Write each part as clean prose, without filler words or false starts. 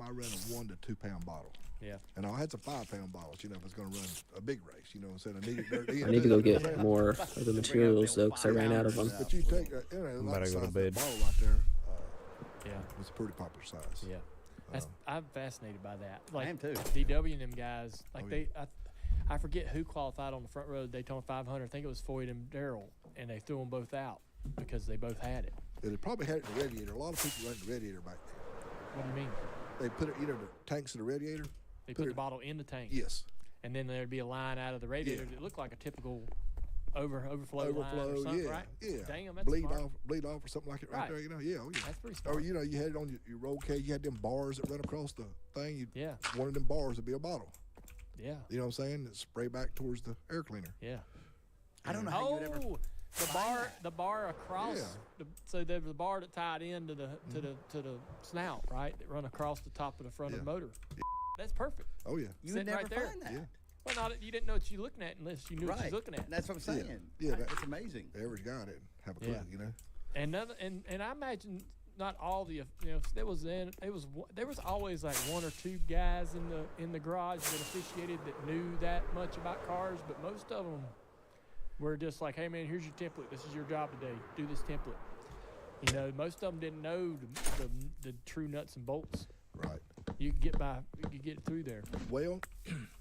I run a 1 to 2 pound bottle. Yeah. And I had some 5 pound bottles, if it's going to run a big race, what I'm saying? I needed dirt in. I need to go get more of the materials though, because I ran out of them. But you take, like better the go to size of bed. that bottle right there, Yeah. it's a pretty popular size. Yeah. I'm fascinated by that. I am too. DW and them guys, like Oh, yeah. I forget who qualified on the front row of Daytona 500. I think it was Foyt and Darrell, and they threw them both out because they both had it. They probably had it in the radiator. A lot of people run the radiator back then. What do you mean? They put it, the tanks in the radiator. They put the bottle in the tank. Yes. And then there'd be a line out of the radiator that looked like a typical overflow line or something, yeah, right? yeah. Damn, that's bleed smart. off or something like it right, there. Yeah, oh yeah. That's pretty smart. Or you had it on your roll cage. You had them bars that run across the thing. Yeah. One of them bars would be a bottle. Yeah. You know what I'm saying? That spray back towards the air cleaner. Yeah. I don't know how you would ever. The bar across. Yeah. So there was a bar that tied into the to the snout, right? That run across the top of the front of the motor. That's perfect. Oh yeah. You would Sitting never right there. find that. Yeah. Well, you didn't know what you're looking at unless you knew what you Right. was looking at. That's what I'm saying. Yeah, It's amazing. The average guy didn't have a clue. Yeah. And I imagine not all the there was always like 1 or 2 guys in the garage that officiated that knew that much about cars, but most of them were just like, hey man, here's your template. This is your job today. Do this template. Most of them didn't know the true nuts and bolts. Right. You could get through there. Well,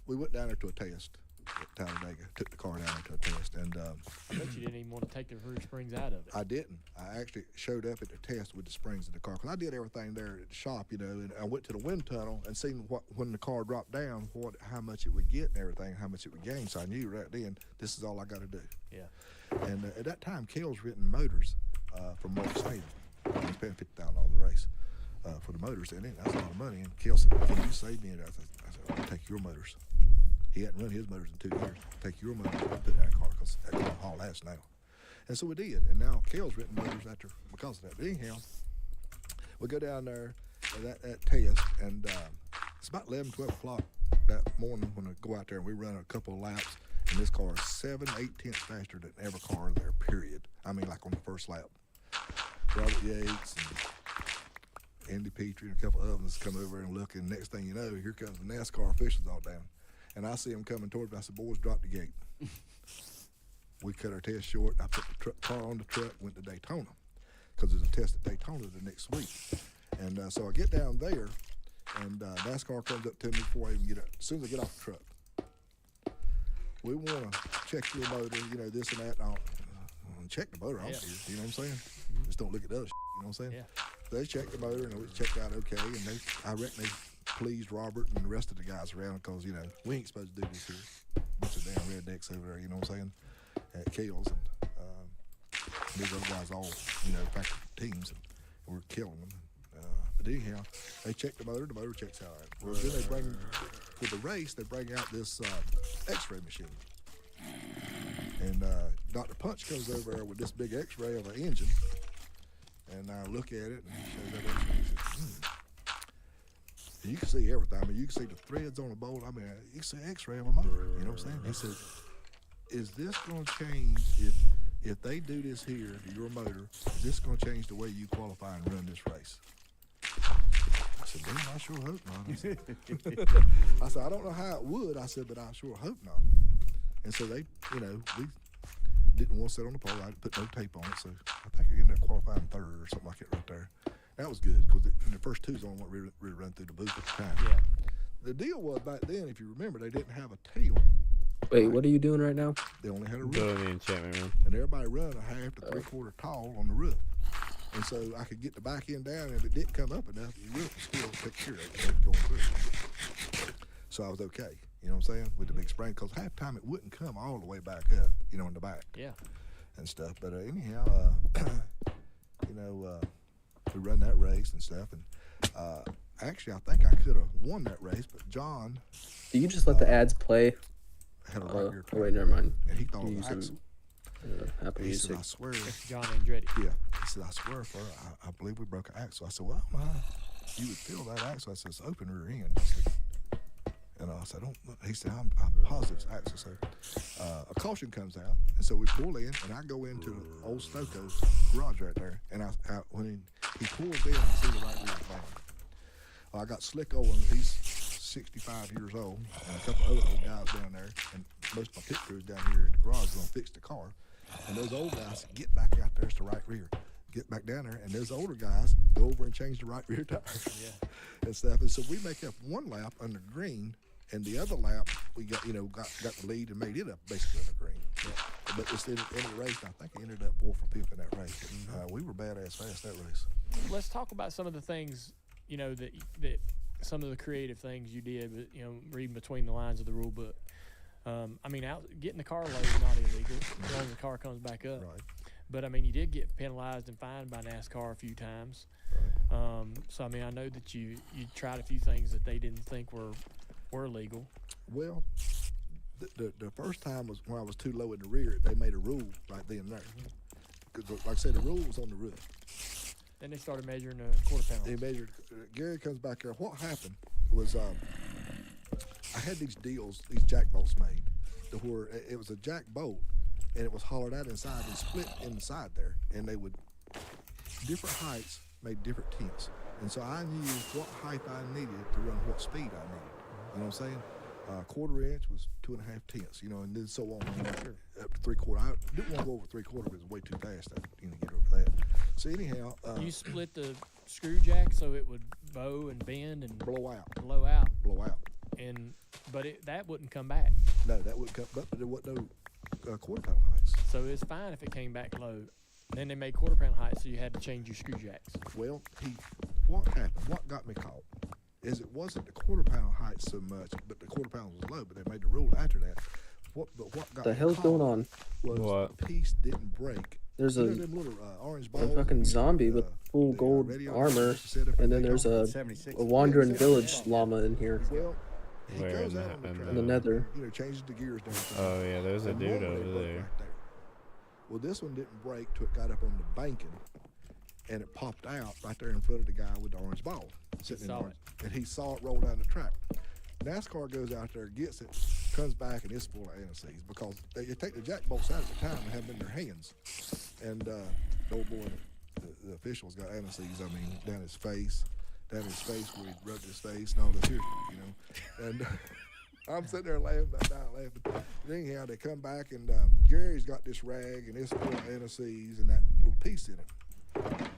we went down there to a test at Talladega. Took the car down there to a test, and I bet you didn't even want to take the rear springs out of it. I didn't. I actually showed up at the test with the springs in the car because I did everything there at the shop, and I went to the wind tunnel and seen when the car dropped down, how much it would get and everything, how much it would gain. So I knew right then this is all I got to do. Yeah. And at that time, Kel's written motors from Mark Snyder. He was paying $50,000 the race for the motors, and that's a lot of money. And Kel said, "Can you save me?" And I said, "I'll take your motors." He hadn't run his motors in 2 years. Take your motors and put in that car because that car haul ass now. And so we did. And now Kel's written motors because of that. But anyhow, we go down there at that test, and it's about 11, 12 o'clock that morning when we go out there and we run a couple of laps. And this car is 7/8 tenths faster than every car there, period. I mean, like on the first lap. Robert Yates and Andy Petrie and a couple of others come over and look, and next thing you know, here comes the NASCAR officials all down. And I see them coming toward me. I said, "Boys, drop the gate." We cut our test short. I put the car on the truck, went to Daytona, because there's a test at Daytona the next week. And so I get down there, and NASCAR comes up to me before I even get up. As soon as I get off the truck, we want to check your motor, this and that. And I'll check the motor. I don't care, you know what I'm saying? Just don't look at the other shit, you know what I'm saying? Yeah. So they checked the motor, and it was checked out okay. And I reckon they pleased Robert and the rest of the guys around because, we ain't supposed to do this here. Bunch of damn rednecks over there, you know what I'm saying? At Kel's, and these other guys all, factory teams, and we're killing them. But anyhow, they check the motor checks out. Well, then they bring, for the race, they bring out this x-ray machine. And Dr. Punch comes over there with this big x-ray of an engine, and I look at it, and he shows that x-ray, and he says, And you can see everything. I mean, you can see the threads on the bolt. I mean, you can see x-ray of a motor, you know what I'm saying? He says, is this going to change if they do this here to your motor, is this going to change the way you qualify and run this race? I said, "Damn, I sure hope not." I said, "I don't know how it would." I said, "But I sure hope not." And so they, we didn't want to sit on the pole. I put no tape on it, so I think I ended up qualifying third or something like that right there. That was good because the first two's on what really run through the booth at the time. Yeah. The deal was back then, if you remember, they didn't have a tail. Wait, what are you doing right now? They only had a roof. Doing the enchantment room. And everybody run a half to 3/4 tall on the roof. And so I could get the back end down, and if it didn't come up enough, the roof would still take care of it going through. So I was okay, you know what I'm saying, with the big spring, because half the time it wouldn't come all the way back up, in the back. Yeah. And stuff. But anyhow, we run that race and stuff. And actually, I think I could have won that race, but John Do you just let the ads play? had a right rear Oh, wait, never mind. and he thought You it use was them, axle. Apple He said, Music. "I swear." That's John Andretti. Yeah. He said, "I swear, I believe we broke an axle." I said, "Well, you would feel that axle." I said, "It's open rear end." I said, and I said, "Don't." He said, "I'm positive it's axle." So a caution comes out, and so we pull in, and I go into old Stokoe's garage right there, and when he pulls in, I see the right rear down. I got Slick Owens. He's 65 years old, and a couple other old guys down there, and most of my pit crews down here in the garage gonna fix the car. And those old guys get back out there to the right rear, get back down there, and those older guys go over and change the right rear tire and stuff. And so we make up one lap under green, and the other lap we got the lead and made it up basically under green. But it's in the race. I think I ended up 4th or 5th in that race. We were badass fast that race. Let's talk about some of the things, that some of the creative things you did, but, reading between the lines of the rule book. Getting the car loaded is not illegal as long as the car comes back up. Right. But you did get penalized and fined by NASCAR a few times. So I know that you tried a few things that they didn't think were legal. Well, the first time was when I was too low in the rear. They made a rule right then and there. Because, like I said, the rule was on the roof. Then they started measuring the quarter pounds. They measured. Gary comes back there. What happened was I had these deals, these jack bolts made, to where it was a jack bolt, and it was hollowed out inside and split inside there, and they would different heights made different tenths, and so I knew what height I needed to run what speed I needed. You know what I'm saying? Quarter inch was 2.5 tenths, and then so on up to 3/4. I didn't want to go over 3/4 because it was way too fast. I didn't get over that. So anyhow, you split the screw jack so it would bow and bend and blow out. blow out, but that wouldn't come back. No, that wouldn't come. But there wasn't no quarter pound heights. So it's fine if it came back low. Then they made quarter pound heights, so you had to change your screw jacks. Well, what happened? What got me caught is it wasn't the quarter pound height so much, but the quarter pound was low. But they made the rule after that. What got The me hell's caught going on? Was the piece didn't break. There's them a little orange balls. fucking zombie with full the gold radio armor, set up and then they there's call a 76. wandering village llama in here. Well, he Where goes in out the- on the in track, In the nether. changes the gears down. Oh yeah, there's a And dude normally over they broke there. right there. Well, this one didn't break till it got up on the banking, and it popped out right there in front of the guy with the orange ball sitting in the saw orange. And he saw it roll down the track. NASCAR goes out there, gets it, comes back, and it's full of anti-seize because they take the jack bolts out at the time and have them in their hands. And the old boy, the officials got anti-seize, down his face where he rubbed his face and all this here, And I'm sitting there laughing. And anyhow, they come back, and Jerry's got this rag, and it's full of anti-seize and that little piece in it.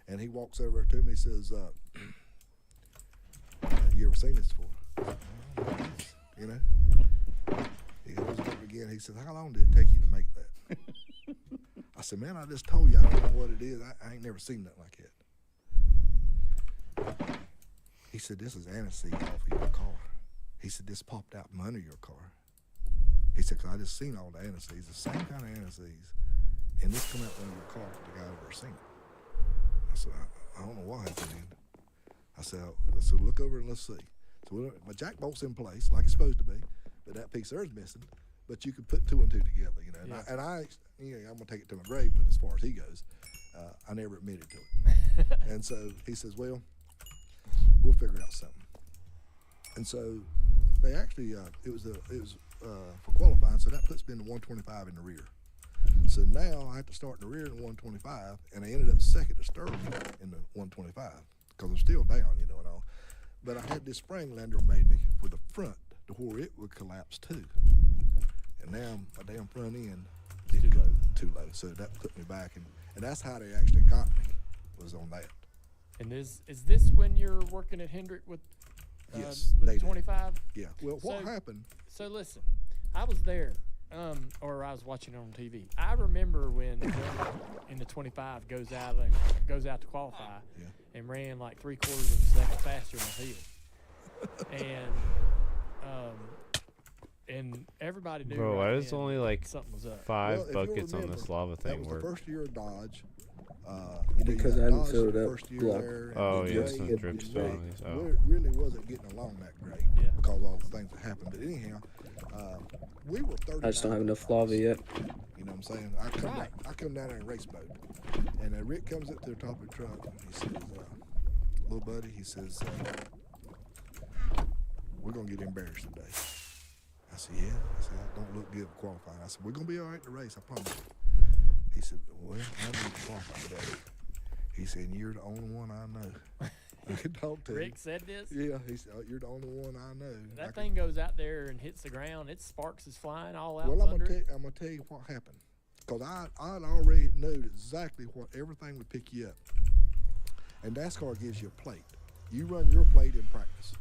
And he walks over to me and says, you ever seen this before? He goes over again. He says, how long did it take you to make that? I said, man, I just told you I don't know what it is. I ain't never seen nothing like that. He said, this is anti-seize off of your car. He said, this popped out from under your car. He said, because I just seen all the anti-seize, the same kind of anti-seize, and this come out under your car that the guy ever seen it. I said, I don't know what happened. I said, look over and let's see. So my jack bolt's in place like it's supposed to be, but that piece there's missing. But you could put 2 and 2 together, Yeah. And I'm gonna take it to my grave. But as far as he goes, I never admitted to it. And so he says, well, we'll figure out something. And so they actually it was for qualifying, so that puts me in the 125 in the rear. So now I have to start in the rear in the 125, and I ended up second to Sterling in the 125 because I'm still down, and all. But I had this spring Landro made me for the front to where it would collapse too. And now my damn front end too low. So that put me back, and that's how they actually got me, was on that. And is this when you're working at Hendrick with Yes, with they the did. 25? Yeah. Well, what So- happened? So listen, I was there, or I was watching it on TV. I remember when Dylan in the 25 goes out to qualify, and ran like 3/4 of a second faster than the hill, and everybody knew. Bro, right why does then only like something was up. 5 Well, if you'll buckets on remember, this lava That thing was work? the first year of Dodge. Because you I got hadn't Dodge filled the up first year block. there, and Oh, the yeah, Gray some and drips the on these. Oh. really wasn't getting along that great Yeah. because of all the things that happened. But anyhow, we were 30. I just don't have enough lava yet. You know what I'm saying? I come down there in race mode, and Rick comes up to the top of the truck, and he says, little buddy, he says, we're going to get embarrassed today. I said, yeah. I said, I don't look good qualifying. I said, we're going to be all right in the race, I promise you. He said, well, I need to qualify today. He said, you're the only one I know I can talk to Rick him. said this. Yeah, he said, "You're the only one I know." I That can- thing goes out there and hits the ground. Its sparks is flying all out Well, I'm under it. gonna tell you what happened, cause I'd already knew exactly what everything would pick you up, and NASCAR gives you a plate. You run your plate in practice,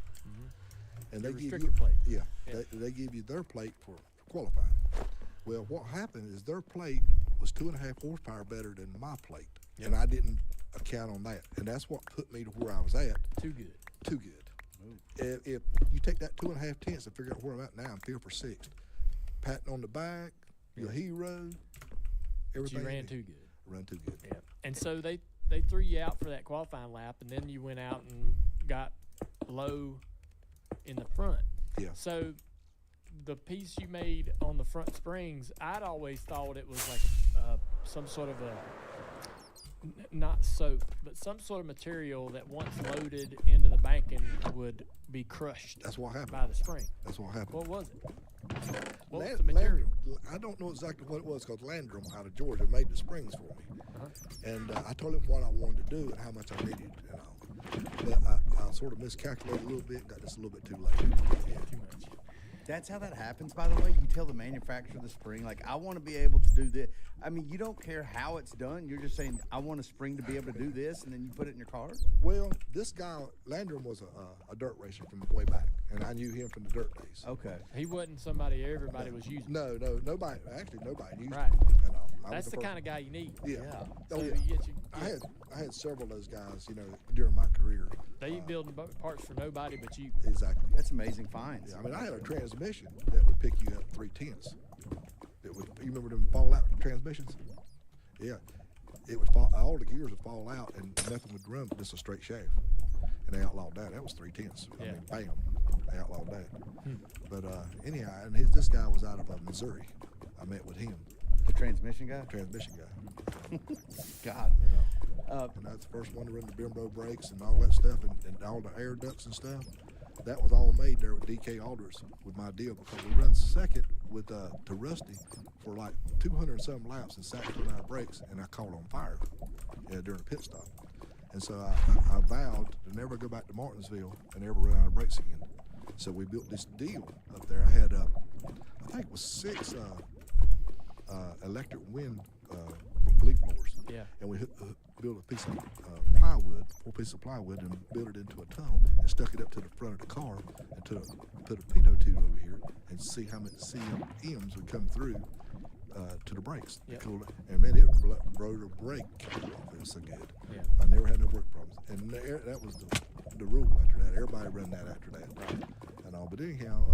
and Your they give you restrictor plate. Yeah, Yeah. They give you their plate for qualifying. Well, what happened is their plate was 2.5 horsepower better than my plate, and I didn't account on that, and that's what put me to where I was at. Too good. Too good. If you take that 2.5 tenths and figure out where I'm at now, I'm 5th or 6th. Patting on the back, your hero, But everything. you ran need. too good. Run too good. Yeah. And so they threw you out for that qualifying lap, and then you went out and got low in the front. Yeah. So the piece you made on the front springs, I'd always thought it was like some sort of not soap, but some sort of material that once loaded into the banking would be crushed That's what happened. by the spring. That's what happened. What was it? What was Lan- the material? Landrum, I don't know exactly what it was because Landrum out of Georgia made the springs for me. And I told him what I wanted to do and how much I needed and all. But I sort of miscalculated a little bit and got this a little bit too late. Yeah, too much. That's how that happens, by the way. You tell the manufacturer of the spring, like, I want to be able to do this. I mean, you don't care how it's done. You're just saying, I want a spring to be able to do this, and then you put it in your car? Well, this guy, Landrum, was a dirt racer from way back, and I knew him from the dirt days. Okay. He wasn't somebody everybody was using. No, nobody used Right. him. And all. I That's was the first- kind of guy you need. Yeah. Yeah. Oh, So yeah. you get your, I had several of those guys, during my career. they ain't building parts for nobody but you. Exactly. That's amazing finds. Yeah, I mean, I had a transmission that would pick you up 3/10. You remember them fallout transmissions? Yeah. It would fall. All the gears would fall out, and nothing would run but just a straight shaft. And they outlawed that. That was 3/10. I Yeah. mean, bam, they outlawed that. But anyhow, and this guy was out of Missouri. I met with him, The transmission guy? transmission guy. God. And that's the first one to run the Brembo brakes and all that stuff, and all the air ducts and stuff. That was all made there with DK Alders with my deal, because we run second with to Rusty for like 200 and some laps and sat on our brakes, and I caught on fire during a pit stop. And so I vowed to never go back to Martinsville and ever run out of brakes again. So we built this deal up there. I had I think it was 6 electric wind leaf blowers. Yeah. And we built a piece of plywood, 4 pieces of plywood, and built it into a tunnel and stuck it up to the front of the car and put a pitot tube over here and see how many CMs would come through to the brakes. Yep. And man, it rode a brake off. It was so good. Yeah. I never had no brake problems. And that was the rule after that. Everybody ran that after that. And all. But anyhow,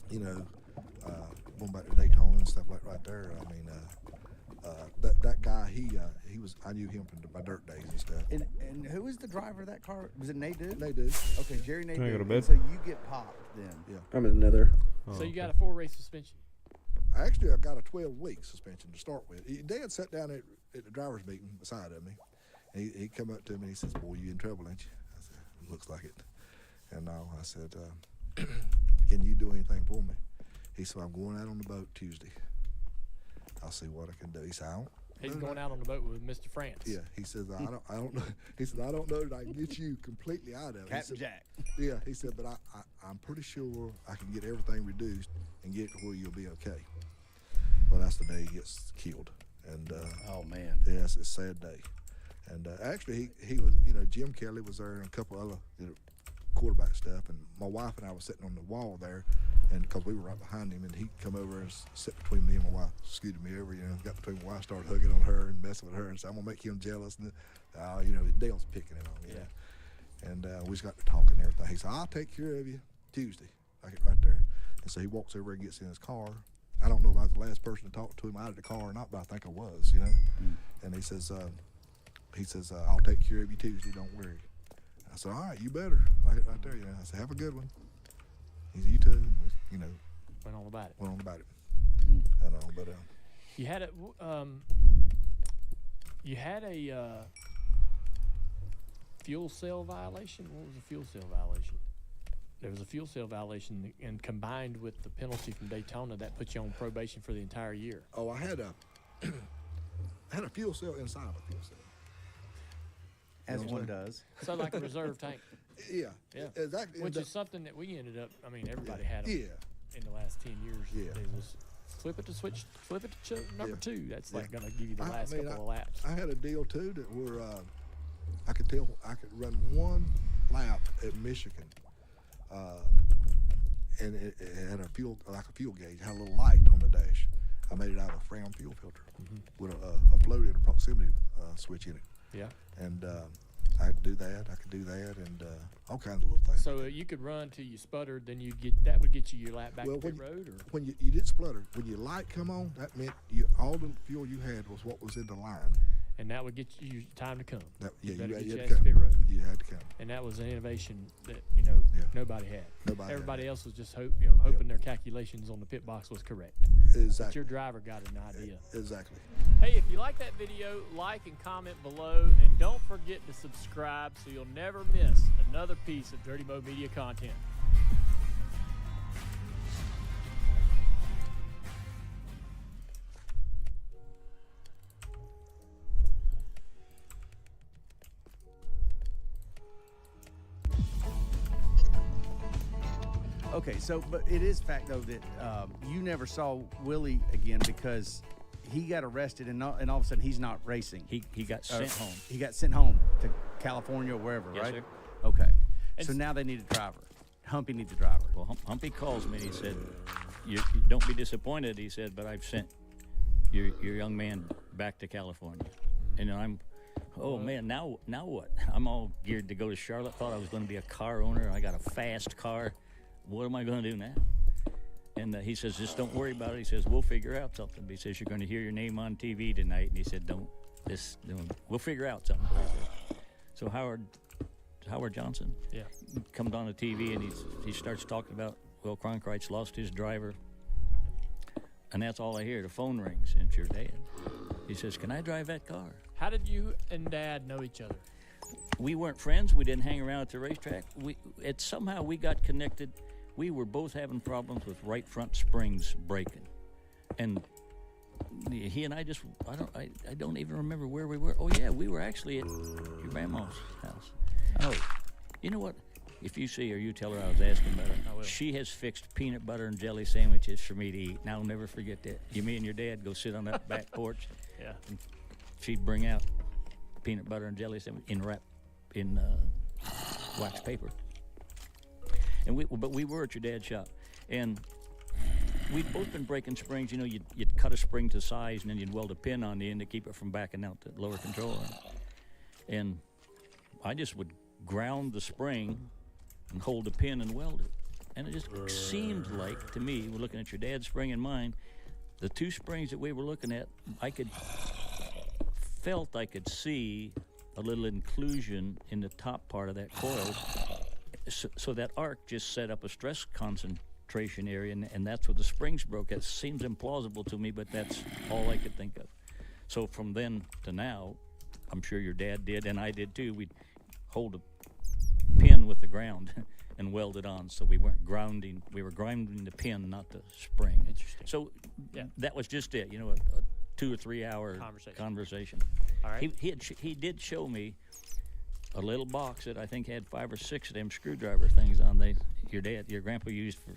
going back to Daytona and stuff like right there, I mean, that guy, I knew him from my dirt days and stuff. And who was the driver of that car? Was it Nate Dude? They do. Okay, Jerry Nate Can I go Dude. to bed? So you get popped then. Yeah. I'm in another. So you okay. got a 4-race suspension. I got a 12-week suspension to start with. Dad sat down at the driver's meeting beside of me, and he come up to me and he says, "Boy, you in trouble, ain't you?" I said, "Looks like it." And I said, "Can you do anything for me?" He said, "I'm going out on the boat Tuesday. I'll see what I can do." He said, He's going out on the boat with Mr. France. Yeah, he says, I don't know. He said, "I don't know that I can get you completely out of it." He Captain said, Jack. Yeah, he said, "But I'm pretty sure I can get everything reduced and get to where you'll be okay." Well, that's the day he gets killed, and Oh, man. yes, it's a sad day. And actually, he was, Jim Kelly was there and a couple other quarterback stuff, and my wife and I was sitting on the wall there, and because we were right behind him, and he come over and sit between me and my wife, scooted me over, got between my wife, started hugging on her and messing with her, and said, "I'm gonna make him jealous," and Dale's picking it on me. Yeah. And we just got to talking and everything. He said, "I'll take care of you Tuesday." Right there. And so he walks over and gets in his car. I don't know if I was the last person to talk to him out of the car or not, but I think I was, And he says, "I'll take care of you Tuesday, don't worry." I said, "All right, you better." Right there, I said, "Have a good one." He said, "You too." Went on about it. Went on about it. I know, but You had a fuel cell violation. What was a fuel cell violation? There was a fuel cell violation, and combined with the penalty from Daytona, that put you on probation for the entire year. I had a fuel cell inside of a fuel cell. As know what one I'm saying? does. So like a reserve tank, Yeah. Yeah. Exactly. which And is something that we ended up. I mean, everybody yeah. had them Yeah. in the last 10 years. Yeah. They was flip it to number Yeah. 2. That's Yeah. like gonna give you the I last mean, couple of laps. I had a deal too that where I could tell I could run one lap at Michigan, and it had a fuel gauge, had a little light on the dash. I made it out of a Fram fuel filter with a float in a proximity switch in it, Yeah. and I could do that. And all kinds of little things. So you could run till you sputtered, then that would get you your lap back Well, to pit when road, or when you did splutter, when your light come on, that meant all the fuel you had was what was in the line. and that would get you time to come. That, yeah, better you get your had ass to to come. pit road. You had to come. And that was an innovation that Yeah. nobody had. Nobody had Everybody that. else was just hoping their calculations on the pit box was correct. But Exactly. your driver got an idea. Exactly. Hey, if you like that video, like and comment below, and don't forget to subscribe so you'll never miss another piece of Dirty Mo Media content. Okay, so but it is fact though that you never saw Willie again because he got arrested and all of a sudden he's not racing. He got sent home. He got sent home to California or wherever, Yes, right? sir. Okay. And So s- now they need a driver. Humpy needs a driver. Well, Humpy calls me and he said, you don't be disappointed, he said, but I've sent your young man back to California. And I'm, oh man, now what? I'm all geared to go to Charlotte. Thought I was going to be a car owner. I got a fast car. What am I going to do now? And he says, just don't worry about it. He says, we'll figure out something. He says, you're going to hear your name on TV tonight. And he said, we'll figure out something. So Howard Johnson Yeah. comes on the TV and he starts talking about, well, Cronkrite's lost his driver. And that's all I hear. The phone rings and it's your dad. He says, can I drive that car? How did you and Dad know each other? We weren't friends. We didn't hang around at the racetrack. Somehow we got connected. We were both having problems with right front springs breaking. And he and I I don't even remember where we were. Oh yeah, we were actually at your grandma's house. Oh, you know what? If you see her, you tell her I was asking about her. I will. She has fixed peanut butter and jelly sandwiches for me to eat, and I'll never forget that. Me and your dad go sit on that back porch. Yeah. She'd bring out peanut butter and jelly sandwich in wax paper. And we were at your dad's shop, and we'd both been breaking springs. You'd cut a spring to size, and then you'd weld a pin on the end to keep it from backing out the lower control arm. And I just would ground the spring and hold the pin and weld it. And it just seemed like, to me, we're looking at your dad's spring and mine, the two springs that we were looking at, felt I could see a little inclusion in the top part of that coil. So that arc just set up a stress concentration area, and that's where the springs broke. It seems implausible to me, but that's all I could think of. So from then to now, I'm sure your dad did, and I did too. We'd hold a pin with the ground and weld it on, so we weren't grounding. We were grinding the pin, not the spring. Interesting. So Yeah. that was just it, a 2 or 3 hour conversation. All right. He did show me a little box that I think had 5 or 6 of them screwdriver things on. Your grandpa used for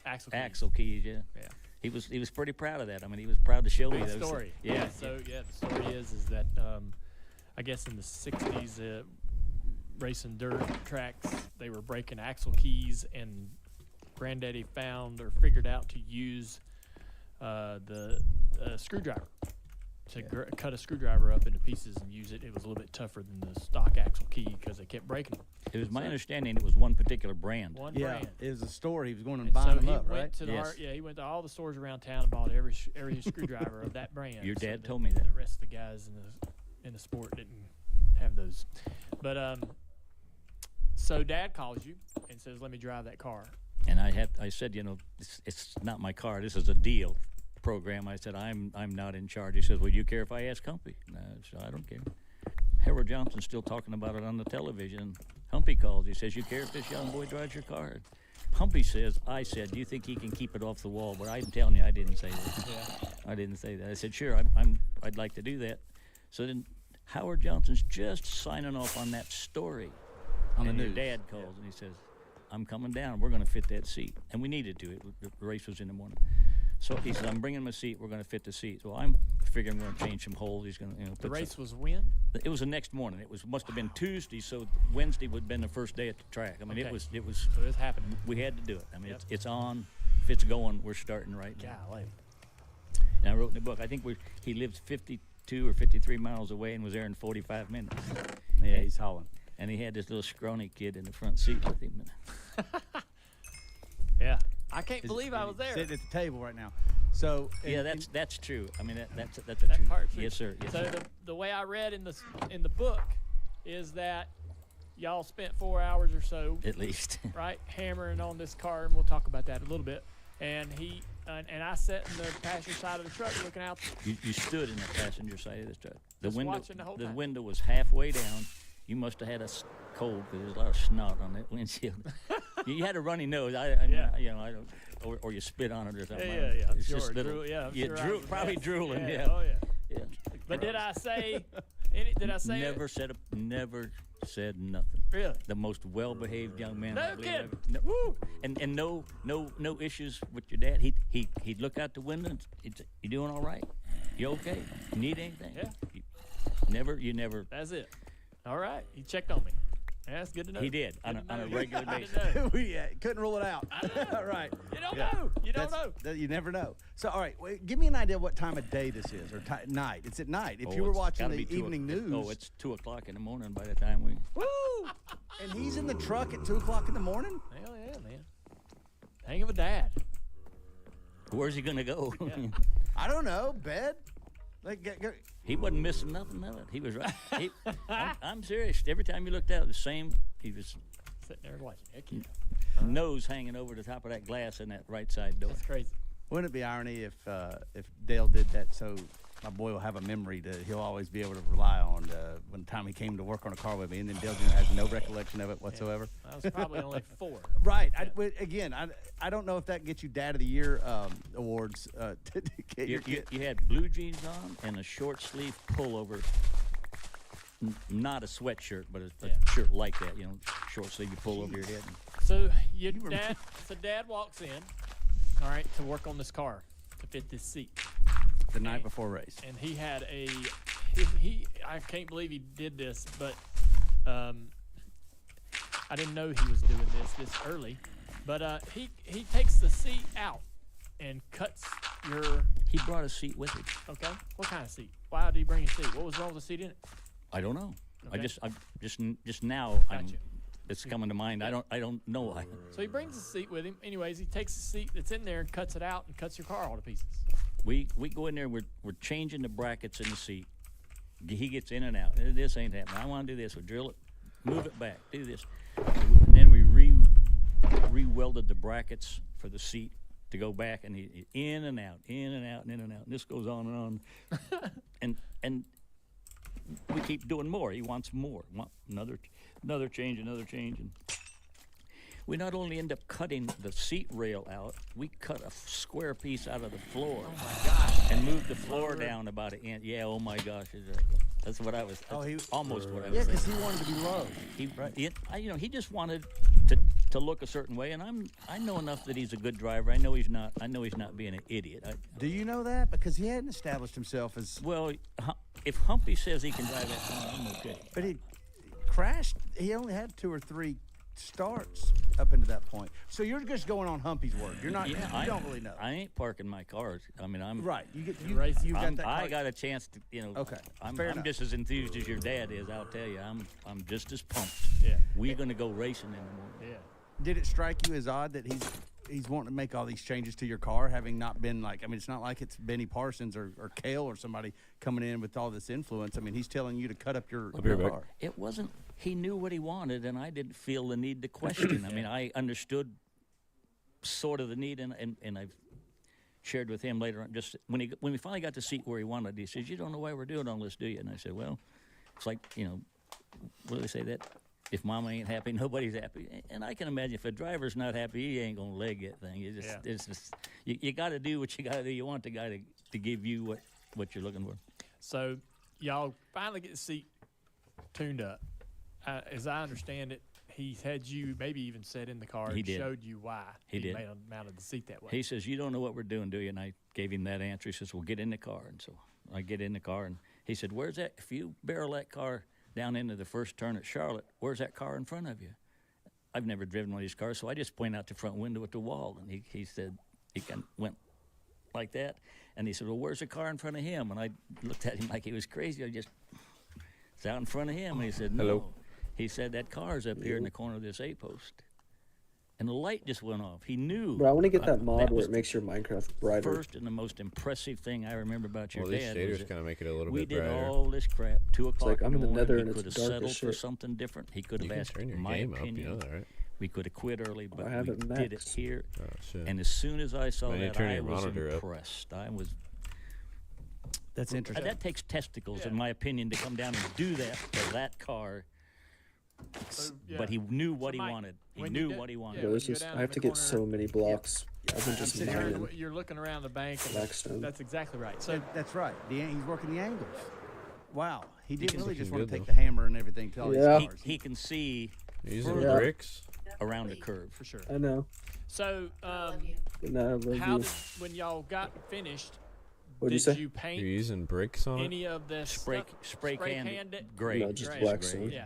axle keys. Yeah. Yeah. He was pretty proud of that. I mean, he was proud to show me Good those. story. Yeah. The story is that I guess in the 60s, racing dirt tracks, they were breaking axle keys, and Granddaddy found or figured out to use the screwdriver to cut a screwdriver up into pieces and use it. It was a little bit tougher than the stock axle key because they kept breaking them. It was my understanding it was one particular brand. One Yeah, brand. it was a store. He was going to And buy so them he up, went right? to the Yes. he went to all the stores around town and bought every screwdriver of that brand. Your so dad that told me that. the rest of the guys in the sport didn't have those. But so Dad calls you and says, "Let me drive that car." And I said, it's not my car. This is a deal program. I said, I'm not in charge. He says, well, do you care if I ask Humpy? And I said, I don't care. Howard Johnson's still talking about it on the television. Humpy calls. He says, you care if this young boy drives your car? Humpy says, I said, do you think he can keep it off the wall? But I'm telling you, I didn't say that. Yeah. I didn't say that. I said, sure, I'd like to do that. So then Howard Johnson's just signing off on that story. On the and your news. dad calls and he says, I'm coming down. We're going to fit that seat. And we needed to. The race was in the morning. So he said, I'm bringing my seat. We're going to fit the seat. So I'm figuring we're going to change some holes. He's going to, The put race some, was when? it was the next morning. It must have been Tuesday. So Wednesday would have been the first day at the track. I mean, Okay. it was, So it's happening. we had to do it. I mean, Yep. it's on. If it's going, we're starting right now. Golly. And I wrote in the book, I think he lived 52 or 53 miles away and was there in 45 minutes. Yeah, he's hauling. And he had this little scrawny kid in the front seat with him. Yeah. I can't believe I was there. Sitting at the table right now. So Yeah, and- that's true. I mean, that's the That truth. part's true. Yes, sir. Yes, So sir. the way I read in the book is that y'all spent 4 hours or so, At least. right, hammering on this car, and we'll talk about that a little bit. And he and I sat in the passenger side of the truck looking out. You stood in the passenger side of this truck. The Just window, watching the whole time. window was halfway down. You must have had a cold because there's a lot of snot on that windshield. you had a runny nose. I Yeah. you know, I don't, or you spit on it or something. Yeah. It's Sure, just little. drool, yeah, I'm you sure I drool, was probably bad. drooling. Yeah. Yeah. Oh yeah. Yeah. But did I say? Did I say it? Never said nothing. Really? The most well-behaved young man. No I believe kidding. ever- No, woo! And no issues with your dad. He'd look out the window. And you doing all right? You okay? You need anything? Yeah. You never. That's it. All right. He checked on me. Yeah, that's good to know. He did on Good to a know. regular Good basis. to know. we couldn't rule it out. All right. You don't Yeah. know. You don't That's- know. that you never know. So, all right, wait, give me an idea what time of day this is, or night. It's at night. If you were it's watching gotta the be evening news. Oh, it's 2:00 in the morning by the time we. Woo! And he's in the truck at 2:00 in the morning. Hell yeah, man. Hang of a dad. Where's he gonna go? I don't know. Bed. Like, He wasn't missing nothing of it. He was right. I'm serious. Every time you looked out, the same. He was Sitting there watching. Heck yeah. nose hanging over the top of that glass in that right side door. That's crazy. Wouldn't it be irony if Dale did that so my boy will have a memory that he'll always be able to rely on when the time he came to work on a car with me, and then Dale Jr. has no recollection of it whatsoever? I was probably only 4. Right. I don't know if that gets you Dad of the Year awards to get your You, kid. you had blue jeans on and a short sleeve pullover. Not a sweatshirt, but a Yeah. shirt like that. You know, short sleeve you pull over your head. So dad walks in, all right, to work on this car to fit this seat, The night before race. and he had he I can't believe he did this, but I didn't know he was doing this early, but he takes the seat out and cuts your He brought a seat with him. okay. What kind of seat? Why did he bring a seat? What was wrong with the seat in it? I don't know. Okay. I just now Gotcha. it's coming to mind. I don't know why. So he brings the seat with him. Anyways, he takes the seat that's in there and cuts it out and cuts your car all to pieces. We go in there. We're changing the brackets in the seat. He gets in and out. This ain't happening. I want to do this. We drill it, move it back, do this, and then we re-welded the brackets for the seat to go back, and he in and out, in and out, and in and out. And this goes on and on, and we keep doing more. He wants more. Another change, and we not only end up cutting the seat rail out, we cut a square piece out of the floor. Oh my gosh! And moved the floor down about an inch. Yeah. Oh my gosh! That's what I was. That's almost what I was Yeah, saying. because he wanted to be low. He just wanted to look a certain way, and I know enough that he's a good driver. I know he's not being an idiot. Do you know that? Because he hadn't established himself as. Well, if Humpy says he can drive that car, I'm okay. But he crashed. He only had 2 or 3 starts up into that point. So you're just going on Humpy's word. You're not. Yeah, you don't really know. I ain't parking my cars. I mean, I'm Right. You racing. got that. I car- got a chance to, Okay, I'm fair enough. just as enthused as your dad is. I'll tell you, I'm just as pumped. Yeah. We're gonna go racing in the morning. Yeah. Did it strike you as odd that he's wanting to make all these changes to your car, having not been like? I mean, it's not like it's Benny Parsons or Cale or somebody coming in with all this influence. I mean, he's telling you to cut up your car. It wasn't. He knew what he wanted, and I didn't feel the need to question. I mean, I understood sort of the need, and I've shared with him later on. Just when we finally got the seat where he wanted, he says, "You don't know why we're doing all this, do you?" And I said, "Well, it's like, what do they say that? If Mama ain't happy, nobody's happy." And I can imagine if a driver's not happy, he ain't gonna leg that thing. It's just you got to do what you got to do. You want the guy to give you what you're looking for. So y'all finally get the seat tuned up. As I understand it, he had you maybe even sat in the car He and did. showed you why He did. mounted the seat that way. He says, "You don't know what we're doing, do you?" And I gave him that answer. He says, "Well, get in the car." And so I get in the car, and he said, "Where's that? If you barrel that car down into the first turn at Charlotte, where's that car in front of you?" I've never driven one of these cars, so I just point out the front window at the wall, and he said he kind of went like that, and he said, "Well, where's the car in front of him?" And I looked at him like he was crazy. It's out in front of him, and he said, "No." Hello. He said, "That car's up here in the corner of this A-post." And the light just went off. He knew. Bro, I want to get that mod where was it makes your Minecraft brighter. first and the most impressive thing I remember about your Well, these dad shaders was that kind of make it a little we bit did brighter. all this crap. 2 o'clock like I'm in the in the nether morning. and He could it's have dark as settled for shit. something different. He could You have can asked turn your my game up, opinion. you know that, right? We could have quit early, but have we it did it maxed. here. Oh, shit. And as soon as I saw Maybe that, turn I your was monitor up. impressed. I was. That's interesting. That takes testicles, Yeah. in my opinion, to come down and do that to that car. So, But he yeah. knew what So, he Mike, wanted. He when you knew did- what he wanted. yeah, Bro, when it's you go just, down I to have the to get corner- so many blocks. I've been just mining. You're looking around the bank. And Blackstone. That's exactly right. So That's right. He's working the angles. Wow. He didn't really just looking want to good, take the hammer and everything to all Yeah. these cars. He can see You're using Yeah. bricks? around the curve. for sure. I know. So But no, I love how you. did when y'all got finished? What'd you did say? you You're paint using bricks on it? any of this Spray stuff? can it? gray. No, just Gray. Blackstone. Yeah.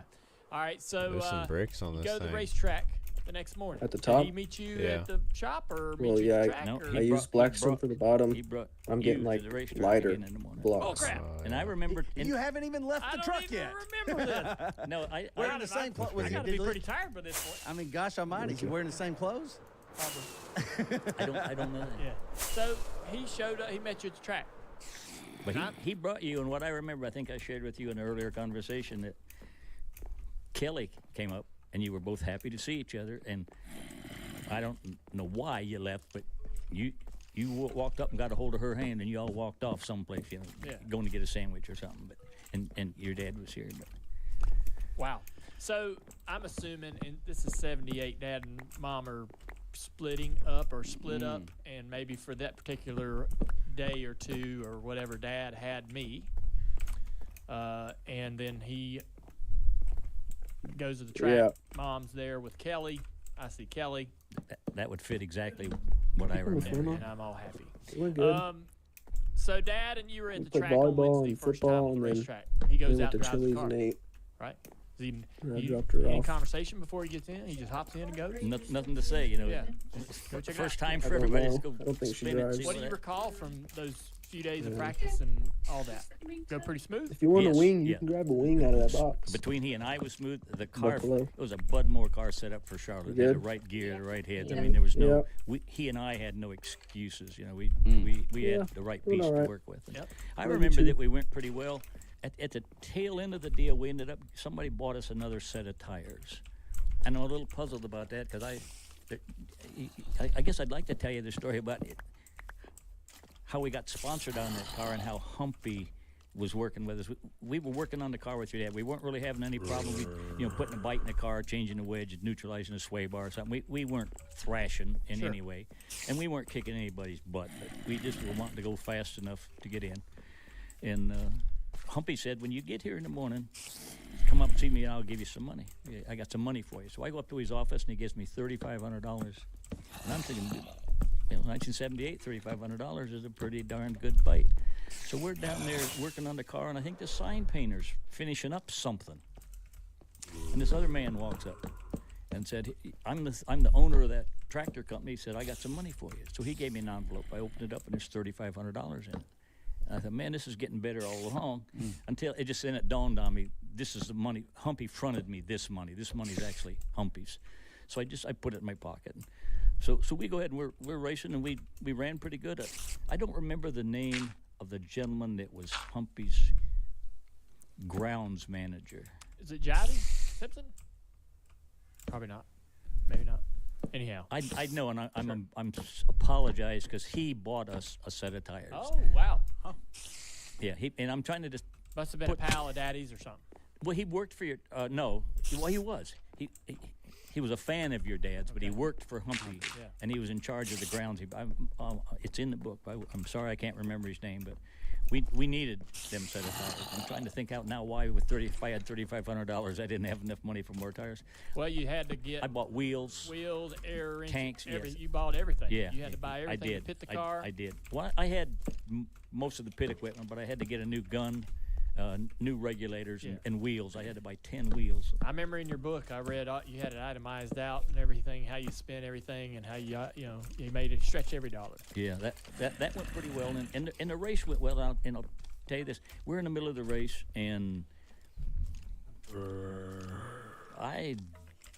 All right. So There's some bricks on you this go to the thing. racetrack the next morning. At the Did top? he meet you Yeah. at the shop or meet Well, you yeah, at I- the track? No, or? he I use brought- Blackstone brought- for the bottom. He brought I'm you getting to like the racetrack lighter again in the morning. blocks. Oh, crap. And I remember. And You haven't even left I the don't truck even yet. remember this. no, I Wearing God, the if same clothes. Was I he got to be did pretty tired by this point. I mean, gosh almighty, is he wearing the same clothes? Probably. I don't know that. Yeah. So he showed up. He met you at the track. But he brought you, and what I remember, I think I shared with you in an earlier conversation that Kelly came up, and you were both happy to see each other, and I don't know why you left, but you walked up and got a hold of her hand, and you all walked off someplace, Yeah. going to get a sandwich or something. But and your dad was here. But Wow. So I'm assuming, and this is 78, Dad and Mom are splitting up or split up, and maybe for that particular day or two or whatever, Dad had me. And then he goes to the track. Yeah. Mom's there with Kelly. I see Kelly, that would fit exactly what I remember. Grandma. and I'm all happy. We're good. So Dad and you were at We the played track on volleyball Wednesday, and first football, time on and the then racetrack. He we goes went out to and drives the Chili's car, and ate. right? Is he, I you- dropped her any off. conversation before he gets in? He just hops in and goes. Nothing to say, you know. Yeah. Go check it First out. time I for don't everybody. know. Let's go I don't think she spin it, drives. see What do you that- recall from those few days of practice and all that? Go pretty smooth? If you want Yes, a wing, you yeah. can grab a wing out of that box. Between he and I was smooth. The car, Buffalo. it was a Budmore car set up for Charlotte. It had the Good. right gear, the right heads. I mean, there was no. Yeah. He and I had no excuses. You know, we Yeah, had the right doing piece all to right. work with. And Yep. I Love you remember too. that we went pretty well. At the tail end of the deal, we ended up somebody bought us another set of tires. And I'm a little puzzled about that because I guess I'd like to tell you the story about it, how we got sponsored on that car and how Humpy was working with us. We were working on the car with your dad. We weren't really having any problem. We, putting a bite in the car, changing the wedge, neutralizing the sway bar or something. We weren't thrashing in Sure. any way, and we weren't kicking anybody's butt. But we just were wanting to go fast enough to get in. And Humpy said, when you get here in the morning, come up and see me and I'll give you some money. Yeah, I got some money for you. So I go up to his office and he gives me $3,500. And I'm thinking, 1978, $3,500 is a pretty darn good bite. So we're down there working on the car, and I think the sign painter's finishing up something. And this other man walks up and said, I'm the owner of that tractor company. He said, I got some money for you. So he gave me an envelope. I opened it up, and there's $3,500 in it. And I thought, man, this is getting better all along. Until it just then it dawned on me, this is the money. Humpy fronted me this money. This money's actually Humpy's. So I put it in my pocket. So we go ahead and we're racing, and we ran pretty good. I don't remember the name of the gentleman that was Humpy's grounds manager. Is it Jody Simpson? Probably not. Maybe not. Anyhow. I know, and I'm apologize because he bought us a set of tires. Oh, wow. Huh. Yeah, and I'm trying to just. Must have been a pal of Daddy's or something. Well, he worked for your. No, well, he was. He was a fan of your dad's, but he worked for Humpy, Yeah. and he was in charge of the grounds. It's in the book. I'm sorry I can't remember his name, but we needed them set of tires. I'm trying to think out now why if I had $3,500, I didn't have enough money for more tires. Well, you had to get I bought wheels. air, Tanks, yes. You bought everything. Yeah, You had to buy everything I did. to pit the car. I did. Well, I had most of the pit equipment, but I had to get a new gun, new regulators, and wheels. I had to buy 10 wheels. I remember in your book, I read you had it itemized out and everything, how you spent everything, and how you made it stretch every dollar. Yeah, that went pretty well, and the race went well. And I'll tell you this: we're in the middle of the race, and I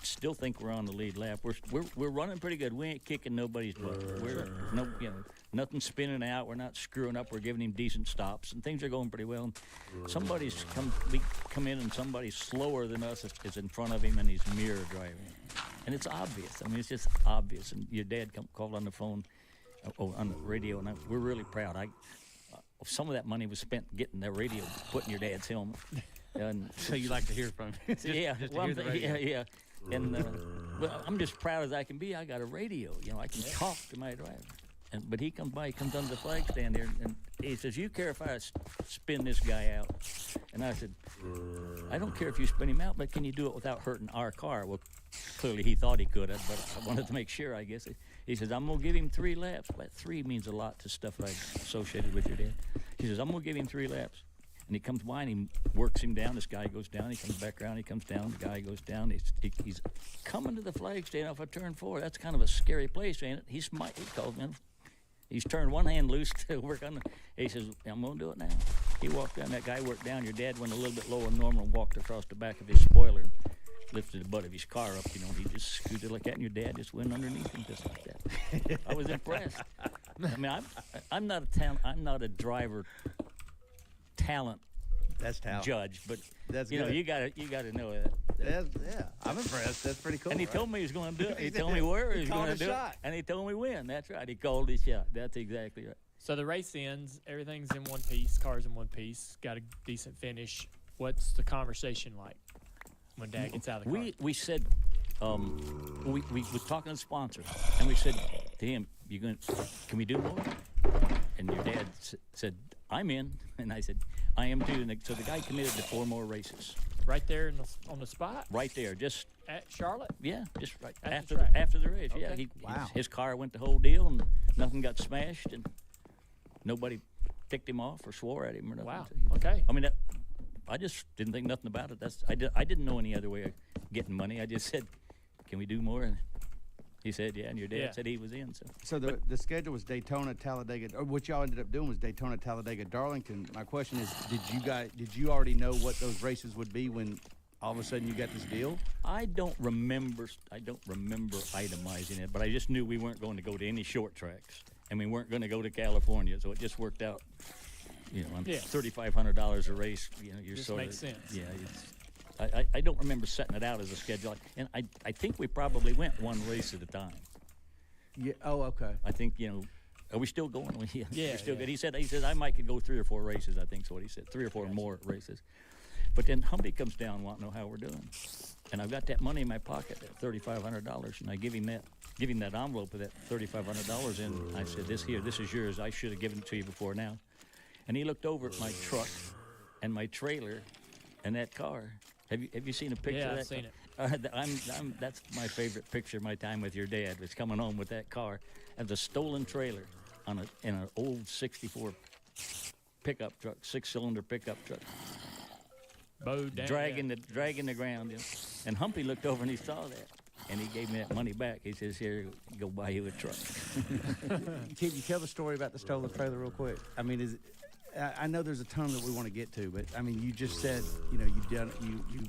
still think we're on the lead lap. We're running pretty good. We ain't kicking nobody's butt. We're nothing spinning out. We're not screwing up. We're giving him decent stops, and things are going pretty well. And we come in, and somebody slower than us is in front of him, and he's mirror driving, and it's obvious. I mean, it's just obvious. And your dad called on the phone, on the radio, and we're really proud. Some of that money was spent getting that radio put in your dad's helmet. And So you like to hear from him? Just to hear the radio. yeah. And well, I'm just proud as I can be. I got a radio. I can talk to my driver. But he comes under the flag stand there, and he says, "You care if I spin this guy out?" And I said, "I don't care if you spin him out, but can you do it without hurting our car?" Well, clearly he thought he could have, but I wanted to make sure, I guess. He says, "I'm going to give him 3 laps." But 3 means a lot to stuff like associated with your dad. He says, "I'm going to give him 3 laps." And he comes by and he works him down. This guy goes down. He comes back around. He comes down. The guy goes down. He's coming to the flag stand off of turn 4. That's kind of a scary place, ain't it? He calls me. He's turned one hand loose to work on it. He says, "I'm going to do it now." He walked down. That guy worked down. Your dad went a little bit lower than normal and walked across the back of his spoiler and lifted the butt of his car up. He just scooted like that, and your dad just went underneath him just like that. I was impressed. I mean, I'm not a driver talent That's talent. judge, but That's you good. you gotta know that. Yeah, I'm impressed. That's pretty cool. And he right? told me he was going to do it. He He told me did. where He he was called going a to do shot. it, and he told me when. That's right. He called his shot. That's exactly right. So the race ends. Everything's in one piece. Car's in one piece. Got a decent finish. What's the conversation like when Dad gets out of the car? We said we was talking to sponsors, and we said to him, can we do more?" And your dad said, "I'm in," and I said, "I am too." And so the guy committed to 4 more races. Right there on the spot Right there, just at Charlotte. just right At the track. after the race. Yeah, Okay. Wow. his car went the whole deal, and nothing got smashed, and nobody ticked him off or swore at him or nothing. Wow. So, Okay. I mean, I just didn't think nothing about it. I didn't know any other way of getting money. I just said, "Can we do more?" And he said, "Yeah." And your dad Yeah. said he was in. So the schedule was Daytona, Talladega, or what y'all ended up doing was Daytona, Talladega, Darlington. My question is, did you already know what those races would be when all of a sudden you got this deal? I don't remember itemizing it, but I just knew we weren't going to go to any short tracks, and we weren't going to go to California. So it just worked out. On Yeah. $3,500 a race, you're Just sort makes of sense. Yeah. I don't remember setting it out as a schedule, and I think we probably went 1 race at a time. Yeah. Oh, okay. I think are we still going? Yeah, we're still yeah. good. He said I might could go 3 or 4 races. I think so. What he said, 3 or 4 more races. But then Humpy comes down, wanting to know how we're doing, and I've got that money in my pocket, that $3,500, and I give him that envelope with that $3,500 in. I said, "This is yours. I should have given it to you before now." And he looked over at my truck and my trailer and that car. Have you seen a picture Yeah, of that? I've seen it. That's my favorite picture of my time with your dad, was coming home with that car and the stolen trailer in an old '64 pickup truck, 6-cylinder pickup truck, Bowed down. dragging the ground. And Humpy looked over and he saw that, and he gave me that money back. He says, "Here, go buy you a truck." Can you tell the story about the stolen trailer real quick? I mean, I know there's a ton that we want to get to, but I mean, you just said you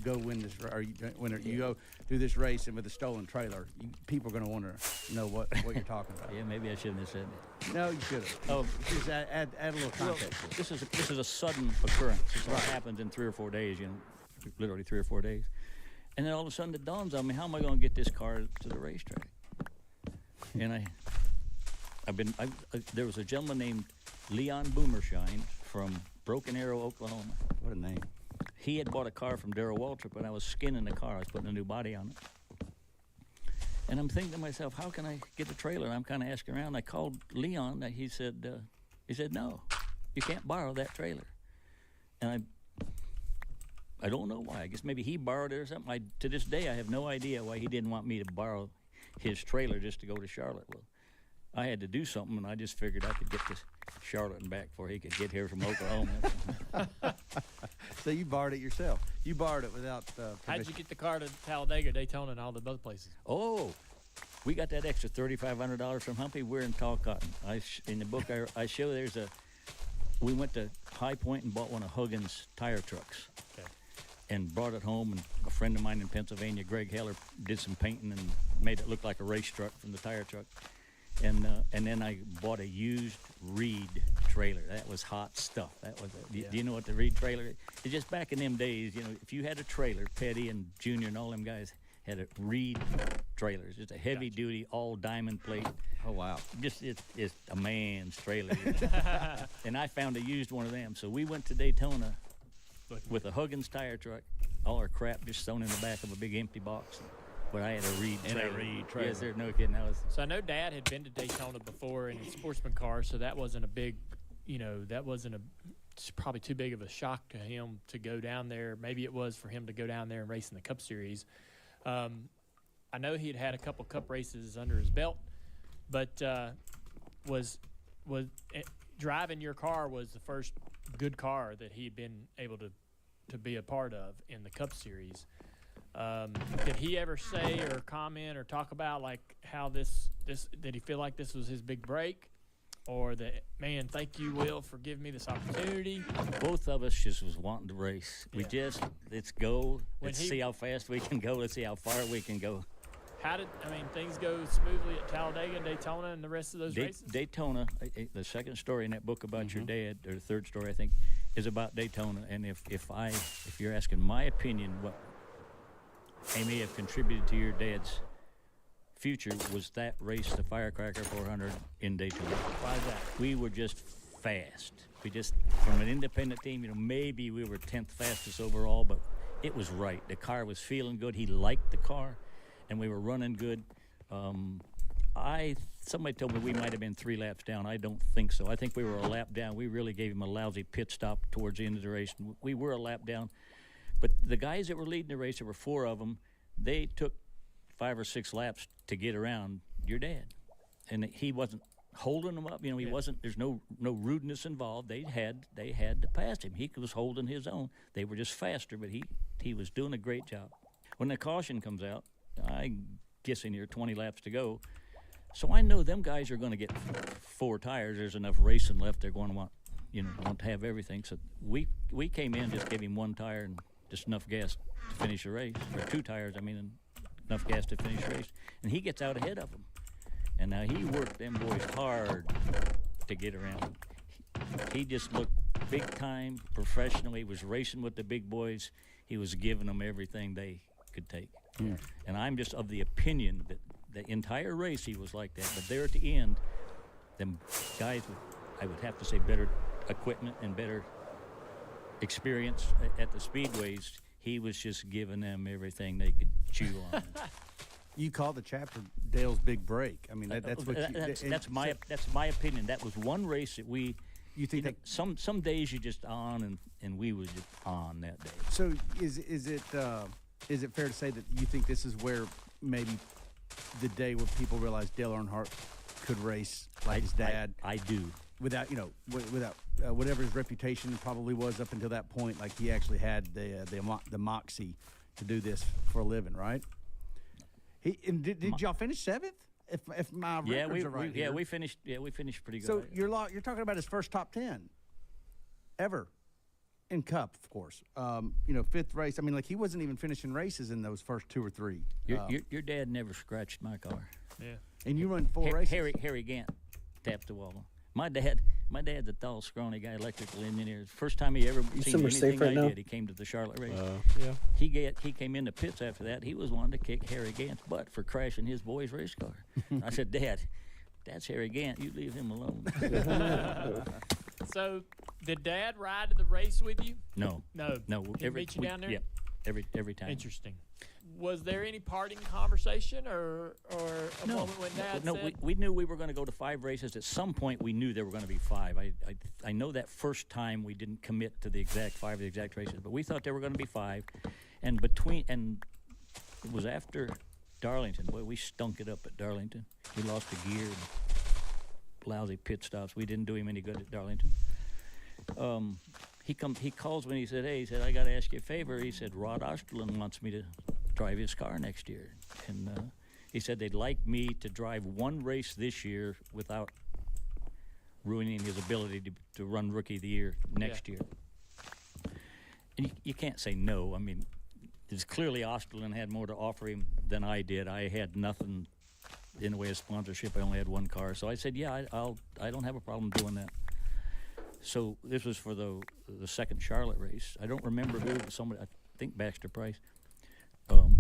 go win this, or you go do this race, and with a stolen trailer, people are going to want to know what you're talking about. Yeah, maybe I shouldn't have said that. No, you should have. Oh. Just add a little context. to it. This is a sudden occurrence. This all happens in 3 or 4 days. Literally 3 or 4 days, and then all of a sudden it dawns on me: how am I going to get this car to the racetrack? And there was a gentleman named Leon Boomershine from Broken Arrow, Oklahoma. What a name. He had bought a car from Darrell Waltrip when I was skinning the car. I was putting a new body on it. And I'm thinking to myself, how can I get a trailer? And I'm kind of asking around. I called Leon. He said no. You can't borrow that trailer. And I don't know why. I guess maybe he borrowed it or something. To this day, I have no idea why he didn't want me to borrow his trailer just to go to Charlotte. Well, I had to do something, and I just figured I could get to Charlotte and back before he could get here from Oklahoma. So you borrowed it yourself. You borrowed it without permission. How'd you get the car to Talladega, Daytona, and all the other places? Oh, we got that extra $3,500 from Humpy. We're in Tall Cotton. In the book, I show we went to High Point and bought one of Huggins tire trucks. Okay. And brought it home, and a friend of mine in Pennsylvania, Greg Heller, did some painting and made it look like a race truck from the tire truck. And then I bought a used Reed trailer. That was hot stuff. That was. Do you know what the Reed trailer is? It's just back in them days, if you had a trailer, Petty and Junior and all them guys had a Reed trailer. It's just a heavy duty, all diamond plate. Oh wow! Just it's a man's trailer. And I found a used one of them. So we went to Daytona with a Huggins tire truck, all our crap just sewn in the back of a big empty box. But I had a Reed trailer. Yes, there's no kidding. So I know Dad had been to Daytona before in a sportsman car, so that wasn't a big, it's probably too big of a shock to him to go down there. Maybe it was for him to go down there and race in the Cup Series. I know he'd had a couple Cup races under his belt, but was driving your car was the first good car that he'd been able to be a part of in the Cup Series. Did he ever say or comment or talk about like how this did he feel like this was his big break, or that, man, thank you, Will, for giving me this opportunity? Both of us just was wanting to race. We let's go. Let's see how fast we can go. Let's see how far we can go. How did things go smoothly at Talladega and Daytona and the rest of those races? Daytona, the second story in that book about your dad, or the third story I think, is about Daytona. And if you're asking my opinion, what I may have contributed to your dad's future was that race, the Firecracker 400 in Daytona. Why is that? We were just fast. We just, from an independent team, maybe we were 10th fastest overall, but it was right. The car was feeling good. He liked the car, and we were running good. Somebody told me we might have been 3 laps down. I don't think so. I think we were a lap down. We really gave him a lousy pit stop towards the end of the race. We were a lap down. But the guys that were leading the race, there were 4 of them, they took 5 or 6 laps to get around your dad. And he wasn't holding them up. He wasn't, there's no rudeness involved. They had to pass him. He was holding his own. They were just faster, but he was doing a great job. When the caution comes out, I'm guessing here 20 laps to go. So I know them guys are going to get 4 tires. There's enough racing left. They're going to want to have everything. So we came in, just gave him 1 tire and just enough gas to finish the race, or 2 tires, and enough gas to finish the race. And he gets out ahead of them. And now he worked them boys hard to get around. He just looked big time, professional. He was racing with the big boys. He was giving them everything they could take. Yeah. And I'm just of the opinion that the entire race he was like that. But there at the end, them guys I would have to say better equipment and better experience at the speedways. He was just giving them everything they could chew on. You call the chapter Dale's big break. That's what that's my opinion. That was one race that we. You think that some days you just on and we was just on that day. So is it fair to say that you think this is where maybe the day where people realized Dale Earnhardt could race like his dad? I do. Without without whatever his reputation probably was up until that point, like he actually had the moxie to do this for a living, right? Did y'all finish 7th? If my records are right here. we finished pretty good. So you're talking about his first top 10 ever in Cup, of course. 5th race. He wasn't even finishing races in those first 2 or 3. Your dad never scratched my car. Yeah. And you run 4 races. Harry Gant tapped the wall. My dad's a tall, scrawny guy, electrical engineer. First time he ever seen anything I did, he came to the Charlotte race. Yeah. He came in the pits after that. He was wanting to kick Harry Gant's butt for crashing his boy's race car. I said, Dad, that's Harry Gant. You leave him alone. So, did Dad ride to the race with you? No. He meet you down there? Yep. Every time. Interesting. was there any parting conversation or a moment when Dad no, said, we knew we were going to go to 5 races. At some point, we knew there were going to be 5. I know that first time we didn't commit to the exact 5, the exact races, but we thought there were going to be 5. And it was after Darlington. Boy, we stunk it up at Darlington. We lost the gear and lousy pit stops. We didn't do him any good at Darlington. He calls me and he said, hey, I got to ask you a favor. He said, Rod Osterlund wants me to drive his car next year. And he said they'd like me to drive 1 race this year without ruining his ability to run Rookie of the Year next year. And you can't say no. I mean, it's clearly Osterlund had more to offer him than I did. I had nothing in the way of sponsorship. I only had 1 car. So I said, yeah, I don't have a problem doing that. So this was for the second Charlotte race. I don't remember who, somebody, I think Baxter Price,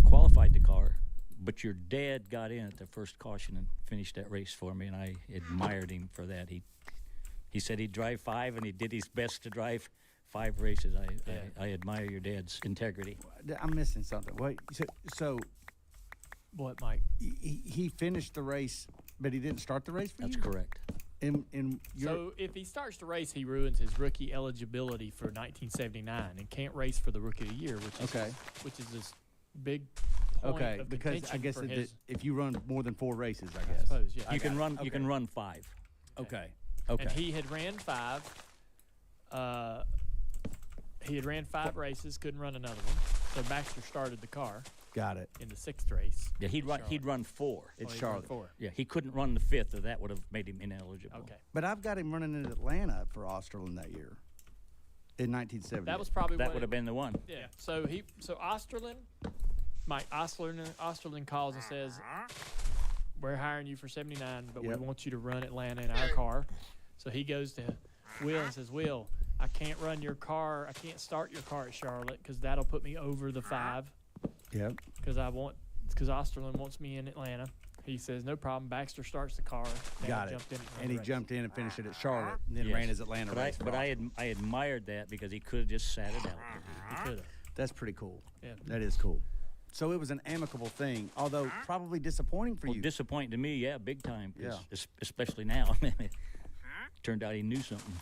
qualified the car, but your dad got in at the first caution and finished that race for me, and I admired him for that. He said he'd drive 5, and he did his best to drive 5 races. I admire your dad's integrity. I'm missing something. Wait, so what, Mike? he finished the race, but he didn't start the race for That's you? correct. So if he starts the race, he ruins his rookie eligibility for 1979 and can't race for the Rookie of the Year, which is this big point of because I contention guess for his, if you run more than 4 races, I I guess. suppose, yeah. You can run 5. Okay. And he had ran 5. He had ran 5 races, couldn't run another one. So Baxter started the car Got it. in the 6th race. Yeah, he'd run 4. It's He ran Charlotte. 4. Yeah, he couldn't run the 5th, or that would have made him ineligible. Okay. But I've got him running in Atlanta for Osterlund that year in 1970. That was probably That what would have been the one. Yeah. So Osterlund, Mike Osterlund calls and says, "We're hiring you for 79, but Yep. we want you to run Atlanta in our car." So he goes to Will and says, "Will, I can't run your car. I can't start your car at Charlotte because that'll put me over the 5. Yep. Because Osterlund wants me in Atlanta." He says, "No problem." Baxter starts the car. Got it. Jumped in And he race. jumped in and finished it at Charlotte, and then Yes. ran his Atlanta race. for Osterlund. I admired that because he could have just sat it out. He could have. That's pretty cool. Yeah. That is cool. So it was an amicable thing, although probably disappointing for Well, you. disappointing to me, yeah, big time. 'Cause Yeah. Especially now. Turned out he knew something.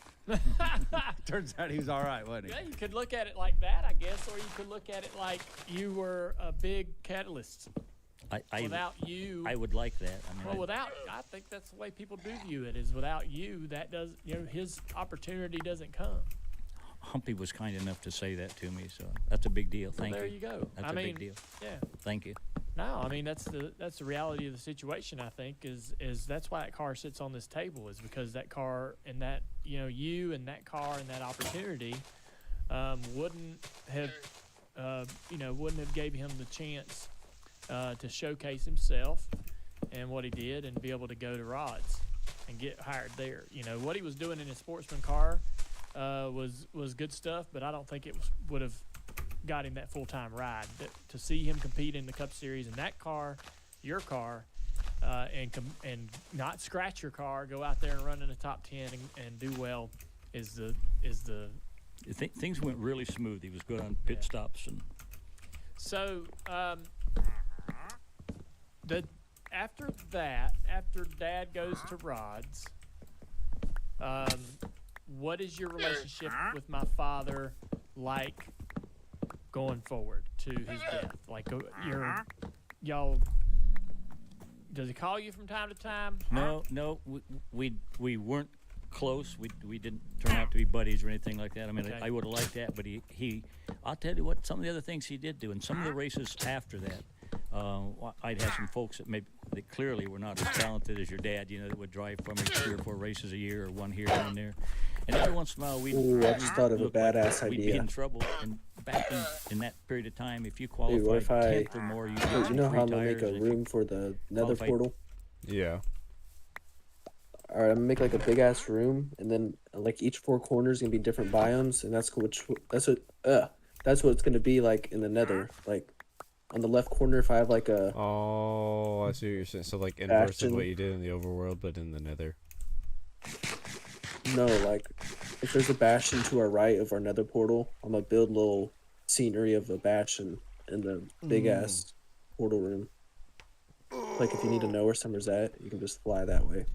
Turns out he was all right, wasn't he? Yeah, you could look at it like that, I guess, or you could look at it like you were a big catalyst. Without you, I would like that. I mean, well, I think that's the way people do view it. Is without you, that does, his opportunity doesn't come. Humpy was kind enough to say that to me, so that's a big deal. Thank There you. you go. That's I a mean, big deal. Yeah. Thank you. No, I mean that's the reality of the situation. I think is that's why that car sits on this table, is because that car and that you and that car and that opportunity wouldn't have gave him the chance to showcase himself and what he did and be able to go to Rods and get hired there. What he was doing in his sportsman car was good stuff, but I don't think it would have got him that full-time ride. To see him compete in the Cup Series in that car, your car, and not scratch your car, go out there and run in the top 10 and do well is the Things went really smooth. He was good on pit stops and. So after Dad goes to Rods, what is your relationship with my father like going forward to his death? Like y'all. Does he call you from time to time? No, we weren't close. We didn't turn out to be buddies or anything like that. I mean, Okay. I would have liked that, but he I'll tell you what, some of the other things he did do, and some of the races after that, I'd have some folks that clearly were not as talented as your dad, that would drive for me 3 or 4 races a year, or one here and one there. And every once in a while, Ooh, I just thought of a look like badass we'd be idea. in trouble. And back in that period of time, if you Dude, what qualified if I, 10th or more, you you get know how I'm free gonna make tires, a and if you room for the nether qualified- portal? Yeah. Alright, I'm gonna make like a big ass room, and then like each 4 corners gonna be different biomes, and that's what it's gonna be like in the nether. Like on the left corner, if I have like a Oh, I see what you're saying. So like inverse of Bastion. what you did in the overworld, but in the nether. no, like if there's a bastion to our right of our nether portal, I'm gonna build a little scenery of a bastion in the big ass portal room. Like if you need to know where Summer's at, you can just fly that way.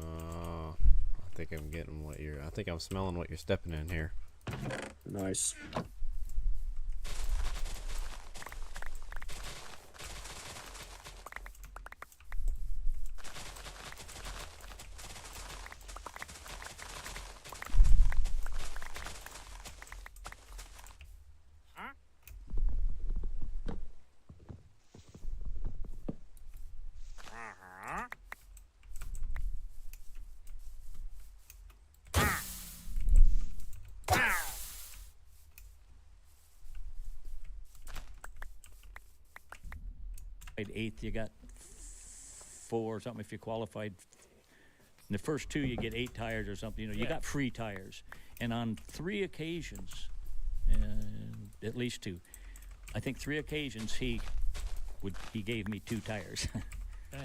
I think I'm getting what you're. I think I'm smelling what you're stepping in here. Nice. Eighth, you got 4 or something if you qualified. In the first 2, you get 8 tires or something. You know, you got free tires. And on 3 occasions, at least 2, I think 3 occasions he gave me 2 tires. Yeah.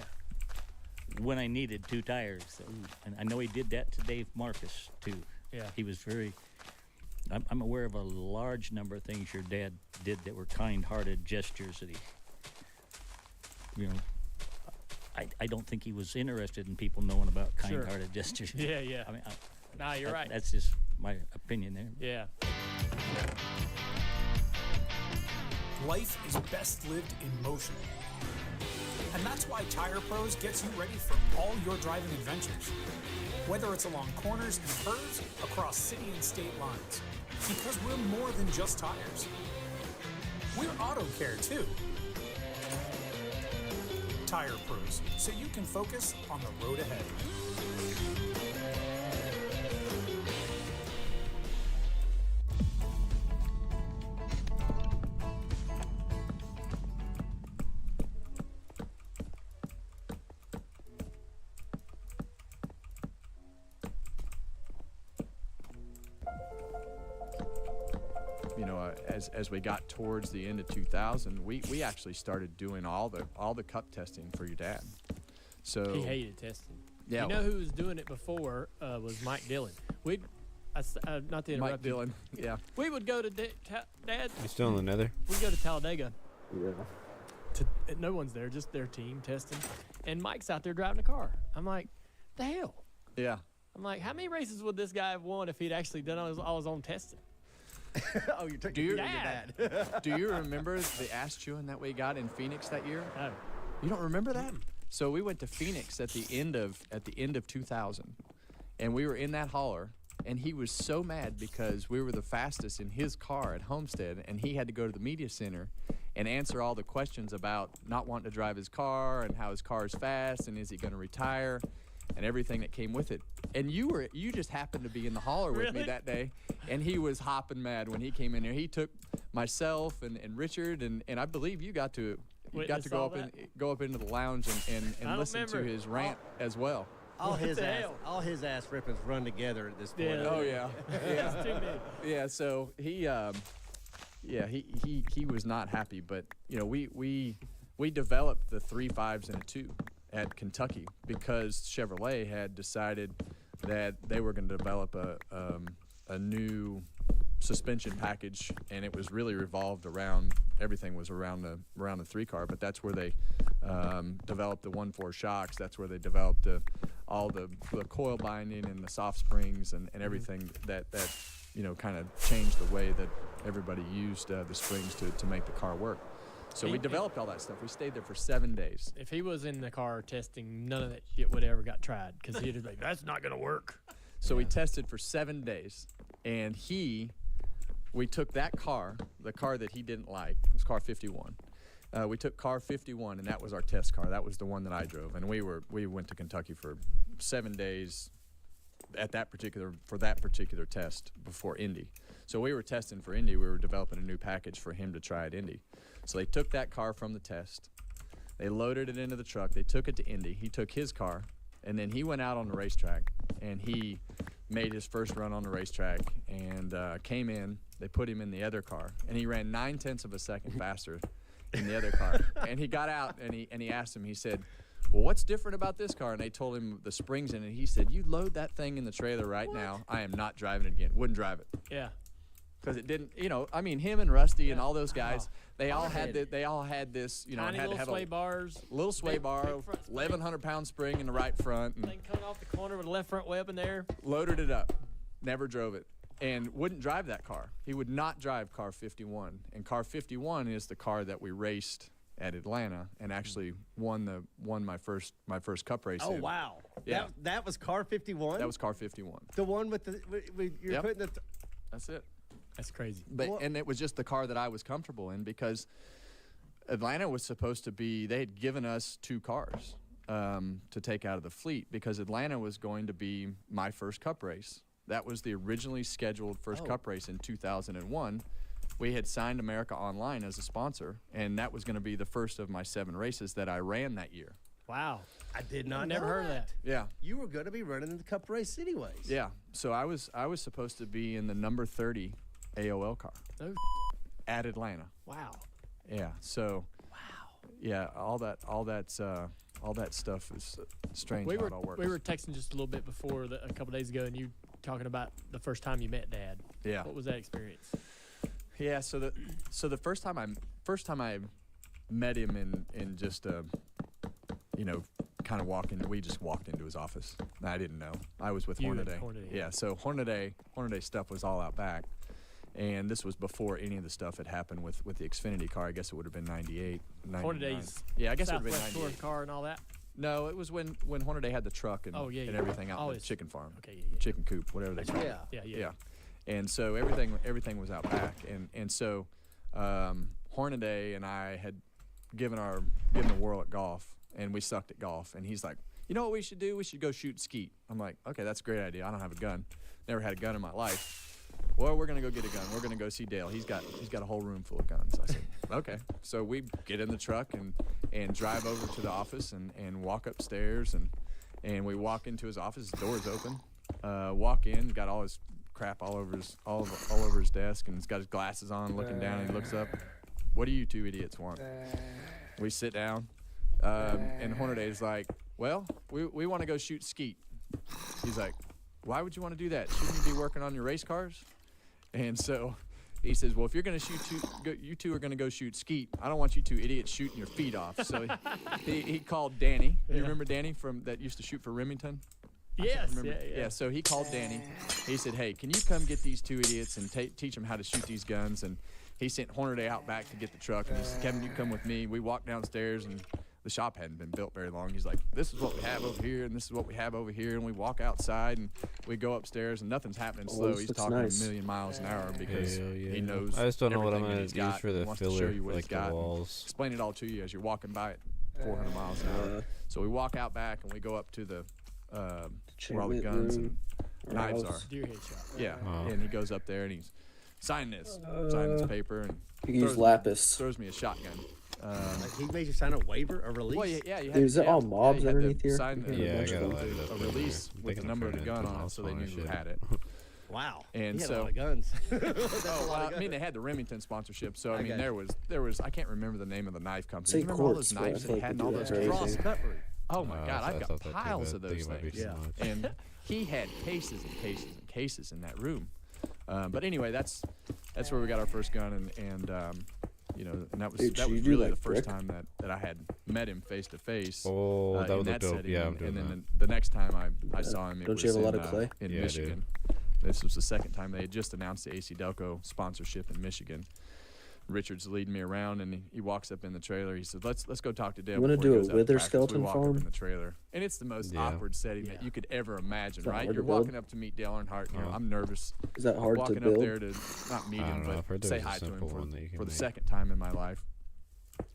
When I needed 2 tires. So, and I know he did that to Dave Marcus too. Yeah. He was very. I'm aware of a large number of things your dad did that were kind-hearted gestures that he. You know, I don't think he was interested in people knowing about Sure. kind-hearted gestures. Yeah, yeah. I mean, Nah, you're right. That's just my opinion there. Yeah. Life is best lived in motion. And that's why Tire Pros gets you ready for all your driving adventures. Whether it's along corners and curves, across city and state lines. Because we're more than just tires. We're auto care too. Tire Pros, so you can focus on the road ahead. You know, as we got towards the end of 2000, we actually started doing all the cup testing for your dad. So He hated testing. Yeah. You know who was doing it before was Mike Dillon. Not to interrupt Mike you. Dillon, yeah. We would go to Dad. You still in the nether? We'd go to Talladega. Yeah. No one's there, just their team testing. And Mike's out there driving a car. I'm like, the hell? Yeah. I'm like, how many races would this guy have won if he'd actually done all his own testing? Oh, you're taking Do you- Dad. Do you remember the ass chewing that we got in Phoenix that year? No. You don't remember that? So we went to Phoenix at the end of 2000, and we were in that hauler, and he was so mad because we were the fastest in his car at Homestead, and he had to go to the media center and answer all the questions about not wanting to drive his car and how his car is fast and is he going to retire and everything that came with it. And you just happened to be in the hauler with me Really? that day, and he was hopping mad when he came in there. He took myself and Richard, and I believe you got to Witness go all up that? go up into the lounge I and don't listen to remember. his rant as well. all What his the ass, hell? all his ass rippings run together at this point. Yeah. Oh yeah, That's too many. yeah. So he was not happy, but you know we developed the 3 5s and a 2 at Kentucky because Chevrolet had decided that they were going to develop a new suspension package, and it was really revolved around everything was around the 3 car. But that's where they developed the 1.4 shocks. That's where they developed all the coil binding and the soft springs and everything that you know kind of changed the way that everybody used the springs to make the car work. So we developed all that stuff. We stayed there for 7 days. If he was in the car testing, none of that shit would ever got tried because he'd be like, that's not going to work. So we tested for 7 days, and we took that car, the car that he didn't like, it was car 51. We took car 51, and that was our test car. That was the one that I drove, and we went to Kentucky for 7 days for that particular test before Indy. So we were testing for Indy. We were developing a new package for him to try at Indy. So they took that car from the test. They loaded it into the truck. They took it to Indy. He took his car, and then he went out on the racetrack, and he made his first run on the racetrack and came in. They put him in the other car, and he ran 9/10 of a second faster in the other car. And he got out, and he asked him, he said, well, what's different about this car? And they told him the springs in it. He said, you load that thing in the trailer right now. I am not driving it again. Wouldn't drive it. Yeah. because it didn't. You know, I mean, him and Rusty and all those guys, they all had this. You know, Tiny and had little to have sway a bars. little sway big bar, front spring. 1,100-pound spring in the right front, and Thing coming off the corner with a left front web in there. loaded it up. Never drove it, and wouldn't drive that car. He would not drive car 51, and car 51 is the car that we raced at Atlanta and actually won my first cup race. Oh in. wow. Yeah. That was car 51. That was car 51. the one with the you're Yep. putting the. That's it. That's crazy. But Well- and it was just the car that I was comfortable in because Atlanta was supposed to be. They had given us 2 cars to take out of the fleet because Atlanta was going to be my first cup race. That was the originally scheduled first cup race in 2001. We had signed America Online as a sponsor, and that was going to be the first of my 7 races that I ran that year. Wow. I did not. Never know heard of that. Yeah. You were going to be running in the cup race anyways. Yeah. So I was supposed to be in the number 30 AOL car No. at Atlanta. Wow. Yeah. So. Wow. Yeah. All that stuff is strange We how were it all works. we were texting just a little bit before a couple days ago, and you talking about the first time you met Dad. Yeah. What was that experience? Yeah. So the first time I met him in just kind of we just walked into his office. I didn't know. I was with You and Hornaday. Hornaday. Yeah. So Hornaday stuff was all out back. And this was before any of the stuff had happened with the Xfinity car. I guess it would have been 98, 99. Hornaday's Yeah, I guess it would have been Southwest 98. touring car and all that. No, it was when Hornaday had the truck and, Oh, yeah, and yeah. everything out Oh, in the it's- chicken farm. Okay. Yeah. Chicken coop, whatever they call it. Yeah. Yeah. And so everything was out back, and so Hornaday and I had given a whirl at golf, and we sucked at golf. And he's like, you know what we should do? We should go shoot skeet. I'm like, okay, that's a great idea. I don't have a gun. Never had a gun in my life. Well, we're gonna go get a gun. We're gonna go see Dale. He's got a whole room full of guns. I said, okay. So we get in the truck and drive over to the office and walk upstairs and we walk into his office. His door's open. Walk in, got all his crap all over his desk, and he's got his glasses on, looking down. And he looks up. What do you 2 idiots want? We sit down, and Hornaday's like, well, we want to go shoot skeet. He's like, why would you want to do that? Shouldn't you be working on your race cars? And so he says, well, if you're going to you 2 are going to go shoot skeet. I don't want you 2 idiots shooting your feet off. So he called Danny. You remember Danny that used to shoot for Remington? Yes. Remember? Yeah. So he called Danny. He said, hey, can you come get these 2 idiots and teach them how to shoot these guns? And he sent Hornaday out back to get the truck. And he said, Kevin, you come with me. We walked downstairs, and the shop hadn't been built very long. He's like, this is what we have over here, and this is what we have over here. And we walk outside, and we go upstairs, and nothing's happening slow. this He's looks talking nice. a million miles an hour because Hell yeah. he knows I just don't know what I'm everything that gonna he's use got. for He the wants to show filler, you what like he's the got and walls. explain it all to you as you're walking by at 400 miles an hour. So we walk out back, and we go up to the where all the Enchantment guns room, and knives house. are. Deer head shot. Yeah, Oh. and he goes up there and he's sign this paper, and You can use throws lapis. throws me a shotgun. Like he made you sign a waiver, a release. Well, yeah, you Dude, is it all mobs you had to underneath here? sign Yeah, Yeah, I bunch of gotta them. light it up. a in there. release I'm with the thinking number of the turning gun into on it, so they knew house who shit. had it. Wow. And he had so- a lot of guns. That's a Oh, lot of I mean, guns. they had the Remington sponsorship, so I I mean, got there was I can't remember the name of the knife company. Say You remember all quartz, those but I knives feel they like had and we all do those that for cross everything. Cross cutlery. Oh my God, I I've thought got that piles too, of but I those think it might be things. too much. And he had cases and cases and cases in that room. But anyway, that's where we got our first gun, and and that was Dude, should you do really like the first brick? time that I had met him face to face. Oh, that in would look that dope. setting. Yeah, I'm and doing then that. the next time I saw him, it Don't was you have a lot in, of clay? in Yeah, I do. Michigan. This was the second time they had just announced the AC Delco sponsorship in Michigan. Richard's leading me around, and he walks up in the trailer. He said, "Let's go talk to Dale." You wanna before he do a goes out to wither practice." skeleton We walk farm? up in the trailer, and it's the most Yeah. awkward setting that Yeah. you could ever imagine. Is that Right? hard You're to build? walking up to meet Dale Earnhardt. You know, Oh. I'm nervous. Is that hard to walking build? up there to not meet I him, don't know. I've but heard say there's a hi to him simple one that you for can the make. second time in my life.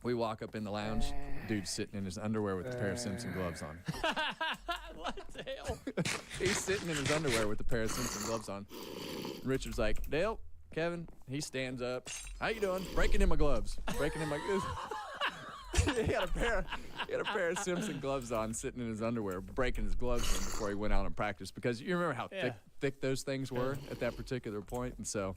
We walk up in the lounge. Dude's sitting in his underwear with a pair of Simpson gloves on. What the hell? He's sitting in his underwear with a pair of Simpson gloves on. Richard's like, Dale, Kevin. He stands up. How you doing? Breaking in my gloves. Breaking in my gloves. he had a pair of Simpson gloves on, sitting in his underwear, breaking his gloves in before he went out and practiced, because you remember how thick those things were at that particular point, and so.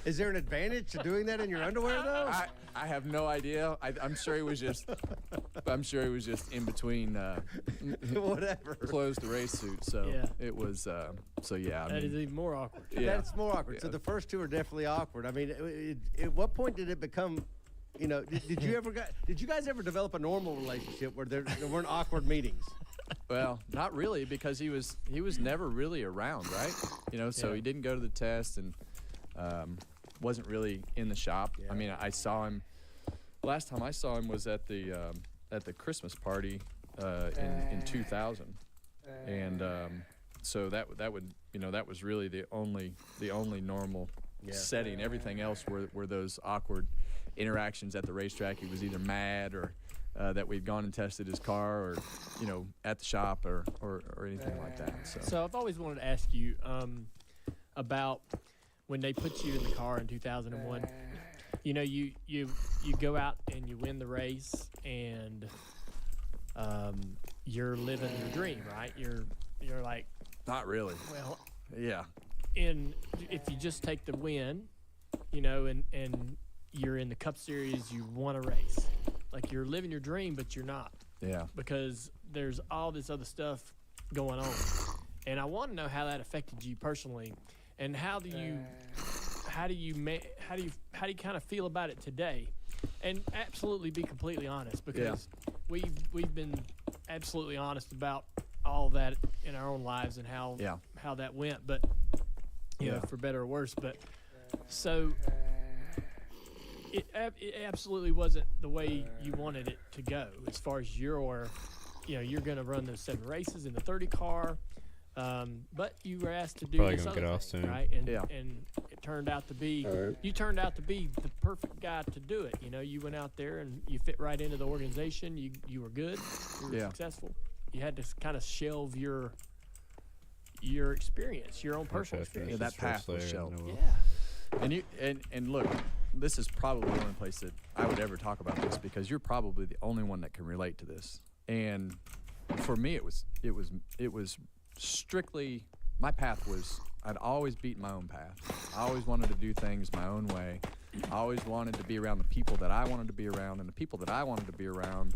Is there an advantage to doing that in your underwear though? I have no idea. I'm sure he was just in between Whatever. clothes to race suit. So Yeah. it was. So yeah. That is even more awkward. Yeah. That's more awkward. So the first two are definitely awkward. I mean, at what point did it become? You know, did you guys ever develop a normal relationship where there weren't awkward meetings? Well, not really, because he was never really around, right? You know, so Yeah. he didn't go to the test and wasn't really in the shop. Yeah. I mean, I saw him. Last time I saw him was at the Christmas party in 2000, and so that was really the only normal setting. Everything else were those awkward interactions at the racetrack. He was either mad or that we'd gone and tested his car, or at the shop or anything like that. So I've always wanted to ask you about when they put you in the car in 2001. You know, you go out and you win the race, and you're living your dream, right? You're like, Not really. well, Yeah. if you just take the win, and you're in the Cup Series, you won a race. Like, you're living your dream, but you're not, Yeah. because there's all this other stuff going on. And I want to know how that affected you personally, and how do you kind of feel about it today? And absolutely be completely honest, because we've been absolutely honest about all that in our own lives and how that went, but for better or worse. But so it absolutely wasn't the way you wanted it to go, as far as you're going to run those 7 races in the 30 car. But you were asked to do Probably this gonna other get off thing, soon. right? And it turned out to be you turned out to be the perfect guy to do it. You went out there and you fit right into the organization. You were good. You were successful. You had to kind of shelve your experience, your own personal experience. that path was shelved. Yeah. And look, this is probably the only place that I would ever talk about this, because you're probably the only one that can relate to this. And for me, it was strictly, my path was, I'd always beaten my own path. I always wanted to do things my own way. I always wanted to be around the people that I wanted to be around, and the people that I wanted to be around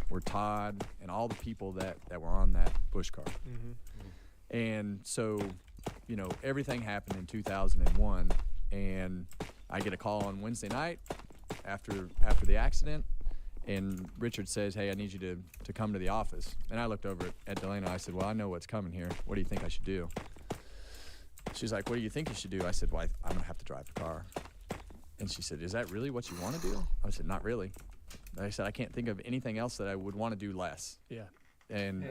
were Todd and all the people that were on that Busch car. Mm-hmm. And so, everything happened in 2001, and I get a call on Wednesday night after the accident, and Richard says, "Hey, I need you to come to the office." And I looked over at Delana. I said, "Well, I know what's coming here. What do you think I should do?" She's like, "What do you think you should do?" I said, "Well, I'm going to have to drive the car." And she said, "Is that really what you want to do?" I said, "Not really." I said, "I can't think of anything else that I would want to do less." Yeah. And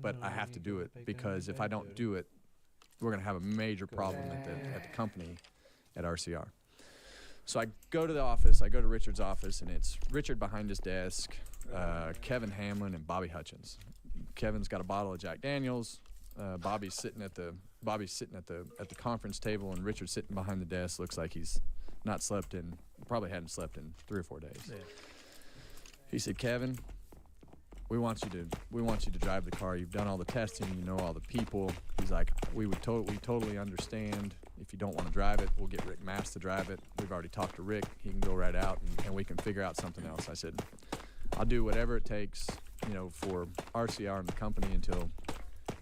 but I have to do it, because if I don't do it, we're going to have a major problem at the company at RCR. So I go to the office, I go to Richard's office, and it's Richard behind his desk, Kevin Hamlin, and Bobby Hutchins. Kevin's got a bottle of Jack Daniels. Bobby's sitting at the conference table, and Richard's sitting behind the desk. Looks like he's probably hadn't slept in 3 or 4 days. Yeah. He said, "Kevin, we want you to drive the car. You've done all the testing. You know all the people." He's like, we totally understand. If you don't want to drive it, we'll get Rick Mass to drive it. We've already talked to Rick. He can go right out, and we can figure out something else. I said, "I'll do whatever it takes, for RCR and the company until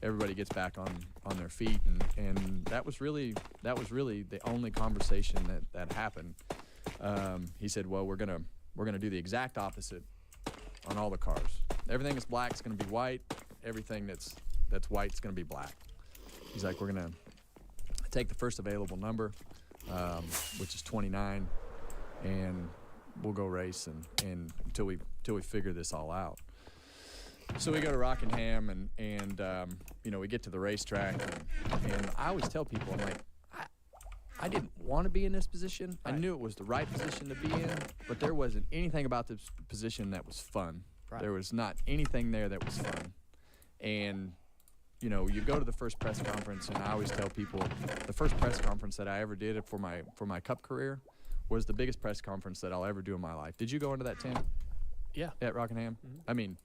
everybody gets back on their feet." And that was really the only conversation that happened. He said, "Well, we're gonna do the exact opposite on all the cars. Everything that's black is going to be white. Everything that's white is going to be black." He's like, "We're going to take the first available number, which is 29, and we'll go race and until we figure this all out." So we go to Rockingham, and we get to the racetrack, and I always tell people, I'm like, I didn't want to be in this position. I knew it was the right position to be in, but there wasn't anything about this position that was fun. Right. There was not anything there that was fun. And, you go to the first press conference, and I always tell people the first press conference that I ever did for my Cup career was the biggest press conference that I'll ever do in my life. Did you go into that tent Yeah. at Rockingham? I mean,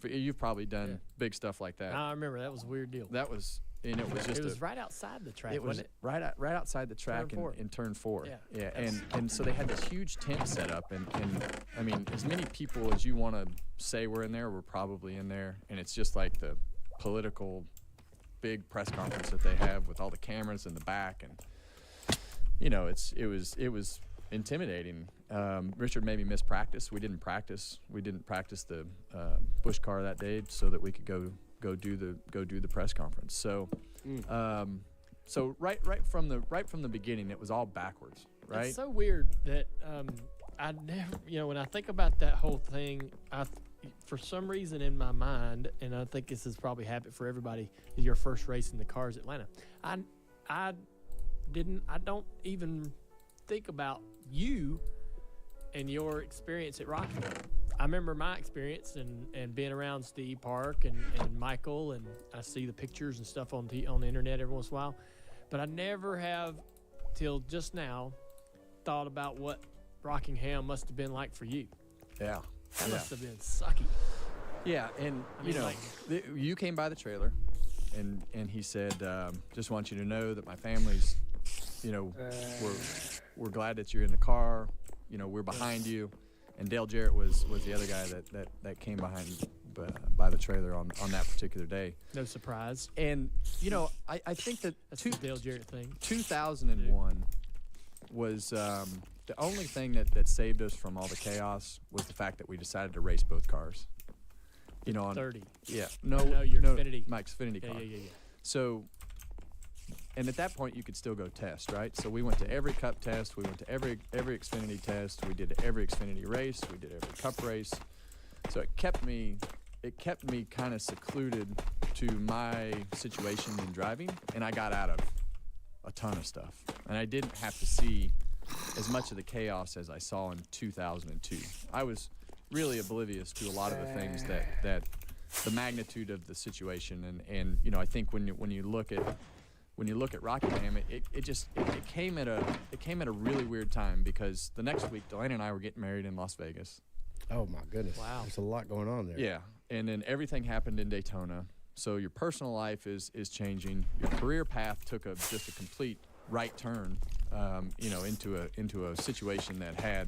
you've probably done big stuff like that. I remember that was a weird deal. That was, and it was just It was right outside the track, it was wasn't it? right outside the track Turn 4. in turn 4. Yeah. And so they had this huge tent set up, and I mean, as many people as you want to say were in there were probably in there, and it's just like the political big press conference that they have with all the cameras in the back, and you know, it was intimidating. Richard made me miss practice. We didn't practice the Busch car that day so that we could go do the press conference. So so right from the beginning, it was all backwards, right? It's so weird that I never, when I think about that whole thing, for some reason in my mind, and I think this is probably habit for everybody, is your first race in the cars Atlanta. I don't even think about you and your experience at Rockingham. I remember my experience and being around Steve Park and Michael, and I see the pictures and stuff on the internet every once in a while, but I never have, till just now, thought about what Rockingham must have been like for you. Yeah. That must have been sucky. Yeah, and I mean, you came by the trailer, and he said, just want you to know that my family's, we're glad that you're in the car. We're behind you. And Dale Jarrett was the other guy that came behind by the trailer on that particular day. No surprise. And I think that That's the Dale Jarrett thing. 2001 was the only thing that saved us from all the chaos was the fact that we decided to race both cars. On 30. Yeah. No, your Xfinity. Mike's Xfinity car. Yeah. So, and at that point you could still go test, right? So we went to every Cup test, we went to every Xfinity test, we did every Xfinity race, we did every Cup race. So it kept me kind of secluded to my situation in driving, and I got out of a ton of stuff. And I didn't have to see as much of the chaos as I saw in 2002. I was really oblivious to a lot of the things that the magnitude of the situation, and I think when you look at Rockingham, it came at a really weird time, because the next week Delaney and I were getting married in Las Vegas. Oh my goodness! Wow, there's a lot going on there. Yeah, and then everything happened in Daytona. So your personal life is changing. Your career path took just a complete right turn, into a situation that had,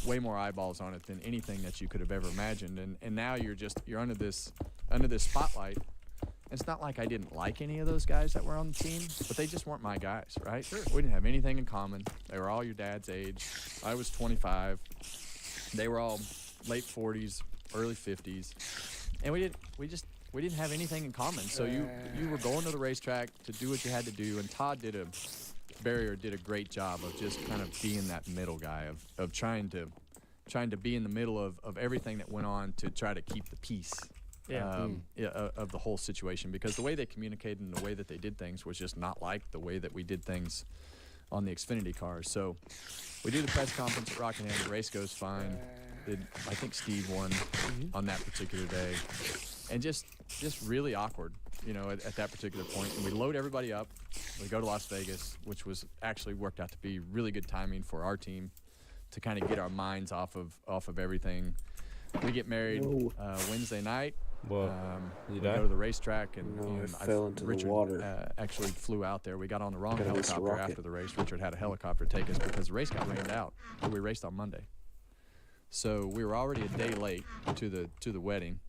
way more eyeballs on it than anything that you could have ever imagined. And now you're under this spotlight. It's not like I didn't like any of those guys that were on the team, but they just weren't my guys, right? Sure. We didn't have anything in common. They were all your dad's age. I was 25. They were all late 40s, early 50s, and we didn't have anything in common. So you were going to the racetrack to do what you had to do, and Todd Barrier did a great job of just kind of being that middle guy of trying to be in the middle of everything that went on to try to keep the peace. Of the whole situation, because the way they communicated and the way that they did things was just not like the way that we did things on the Xfinity cars. So we do the press conference at Rockingham. The race goes fine. I think Steve won on that particular day, and just really awkward, at that particular point. And we load everybody up. We go to Las Vegas, which was actually worked out to be really good timing for our team to kind of get our minds off of everything. We get married Wednesday night. Well, we go to the racetrack, and I fell into Richard the water. Actually flew out there. We got on the wrong Gotta miss the helicopter rocket. after the race. Richard had a helicopter take us because the race got rained out. We raced on Monday, so we were already a day late to the wedding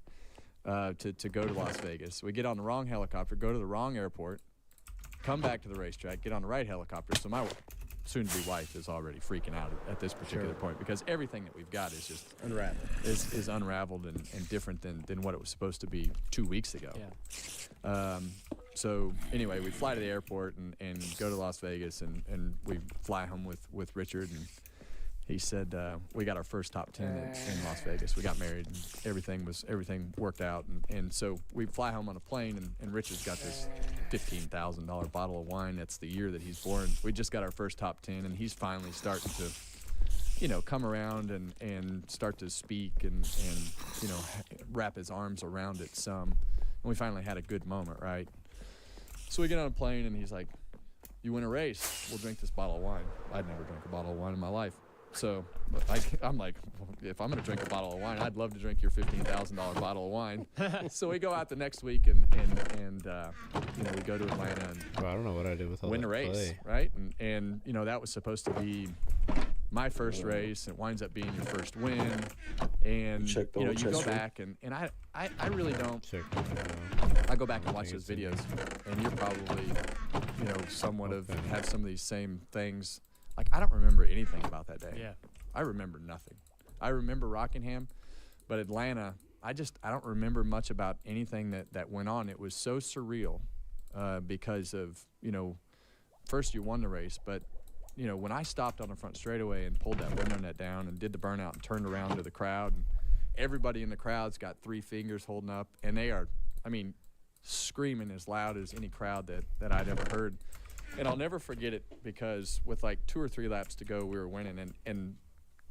to go to Las Vegas. We get on the wrong helicopter, go to the wrong airport, come back to the racetrack, get on the right helicopter. So my soon-to-be wife is already freaking out at this particular point, because everything that we've got is just Unraveled. is unraveled and different than what it was supposed to be 2 weeks ago. Yeah. So anyway, we fly to the airport and go to Las Vegas, and we fly home with Richard, and he said we got our first top 10 in Las Vegas. We got married, and everything worked out, and so we fly home on a plane, and Richard's got this $15,000 bottle of wine. That's the year that he's born. We just got our first top 10, and he's finally starting to come around and start to speak and wrap his arms around it some. And we finally had a good moment, right? So we get on a plane, and he's like, you win a race, we'll drink this bottle of wine. I'd never drank a bottle of wine in my life. So I'm like, if I'm going to drink a bottle of wine, I'd love to drink your $15,000 bottle of wine. So we go out the next week and you know, we go to Atlanta and Bro, I don't know what I did with all win that the race, clay. right? And you know, that was supposed to be my first race. It winds up being your first win. And Check the you know, old you go chest ring. back and I really don't. Check. I go back and watch think those it's in videos, and you're probably, you know, somewhat of Okay. have some of these same things. Like, I don't remember anything about that day. Yeah. I remember nothing. I remember Rockingham, but Atlanta, I don't remember much about anything that went on. It was so surreal because of, you know, first you won the race, but, you know, when I stopped on the front straightaway and pulled that window net down and did the burnout and turned around to the crowd, and everybody in the crowd's got 3 fingers holding up, and they are, I mean, screaming as loud as any crowd that I'd ever heard. And I'll never forget it because with like 2 or 3 laps to go, we were winning. And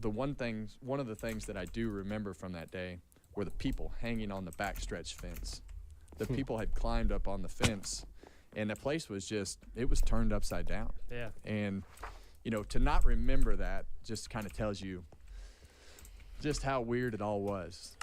one of the things that I do remember from that day were the people hanging on the backstretch fence. The people had climbed up on the fence, and the place was it was turned upside down. Yeah. And, you know, to not remember that just kind of tells you just how weird it all was.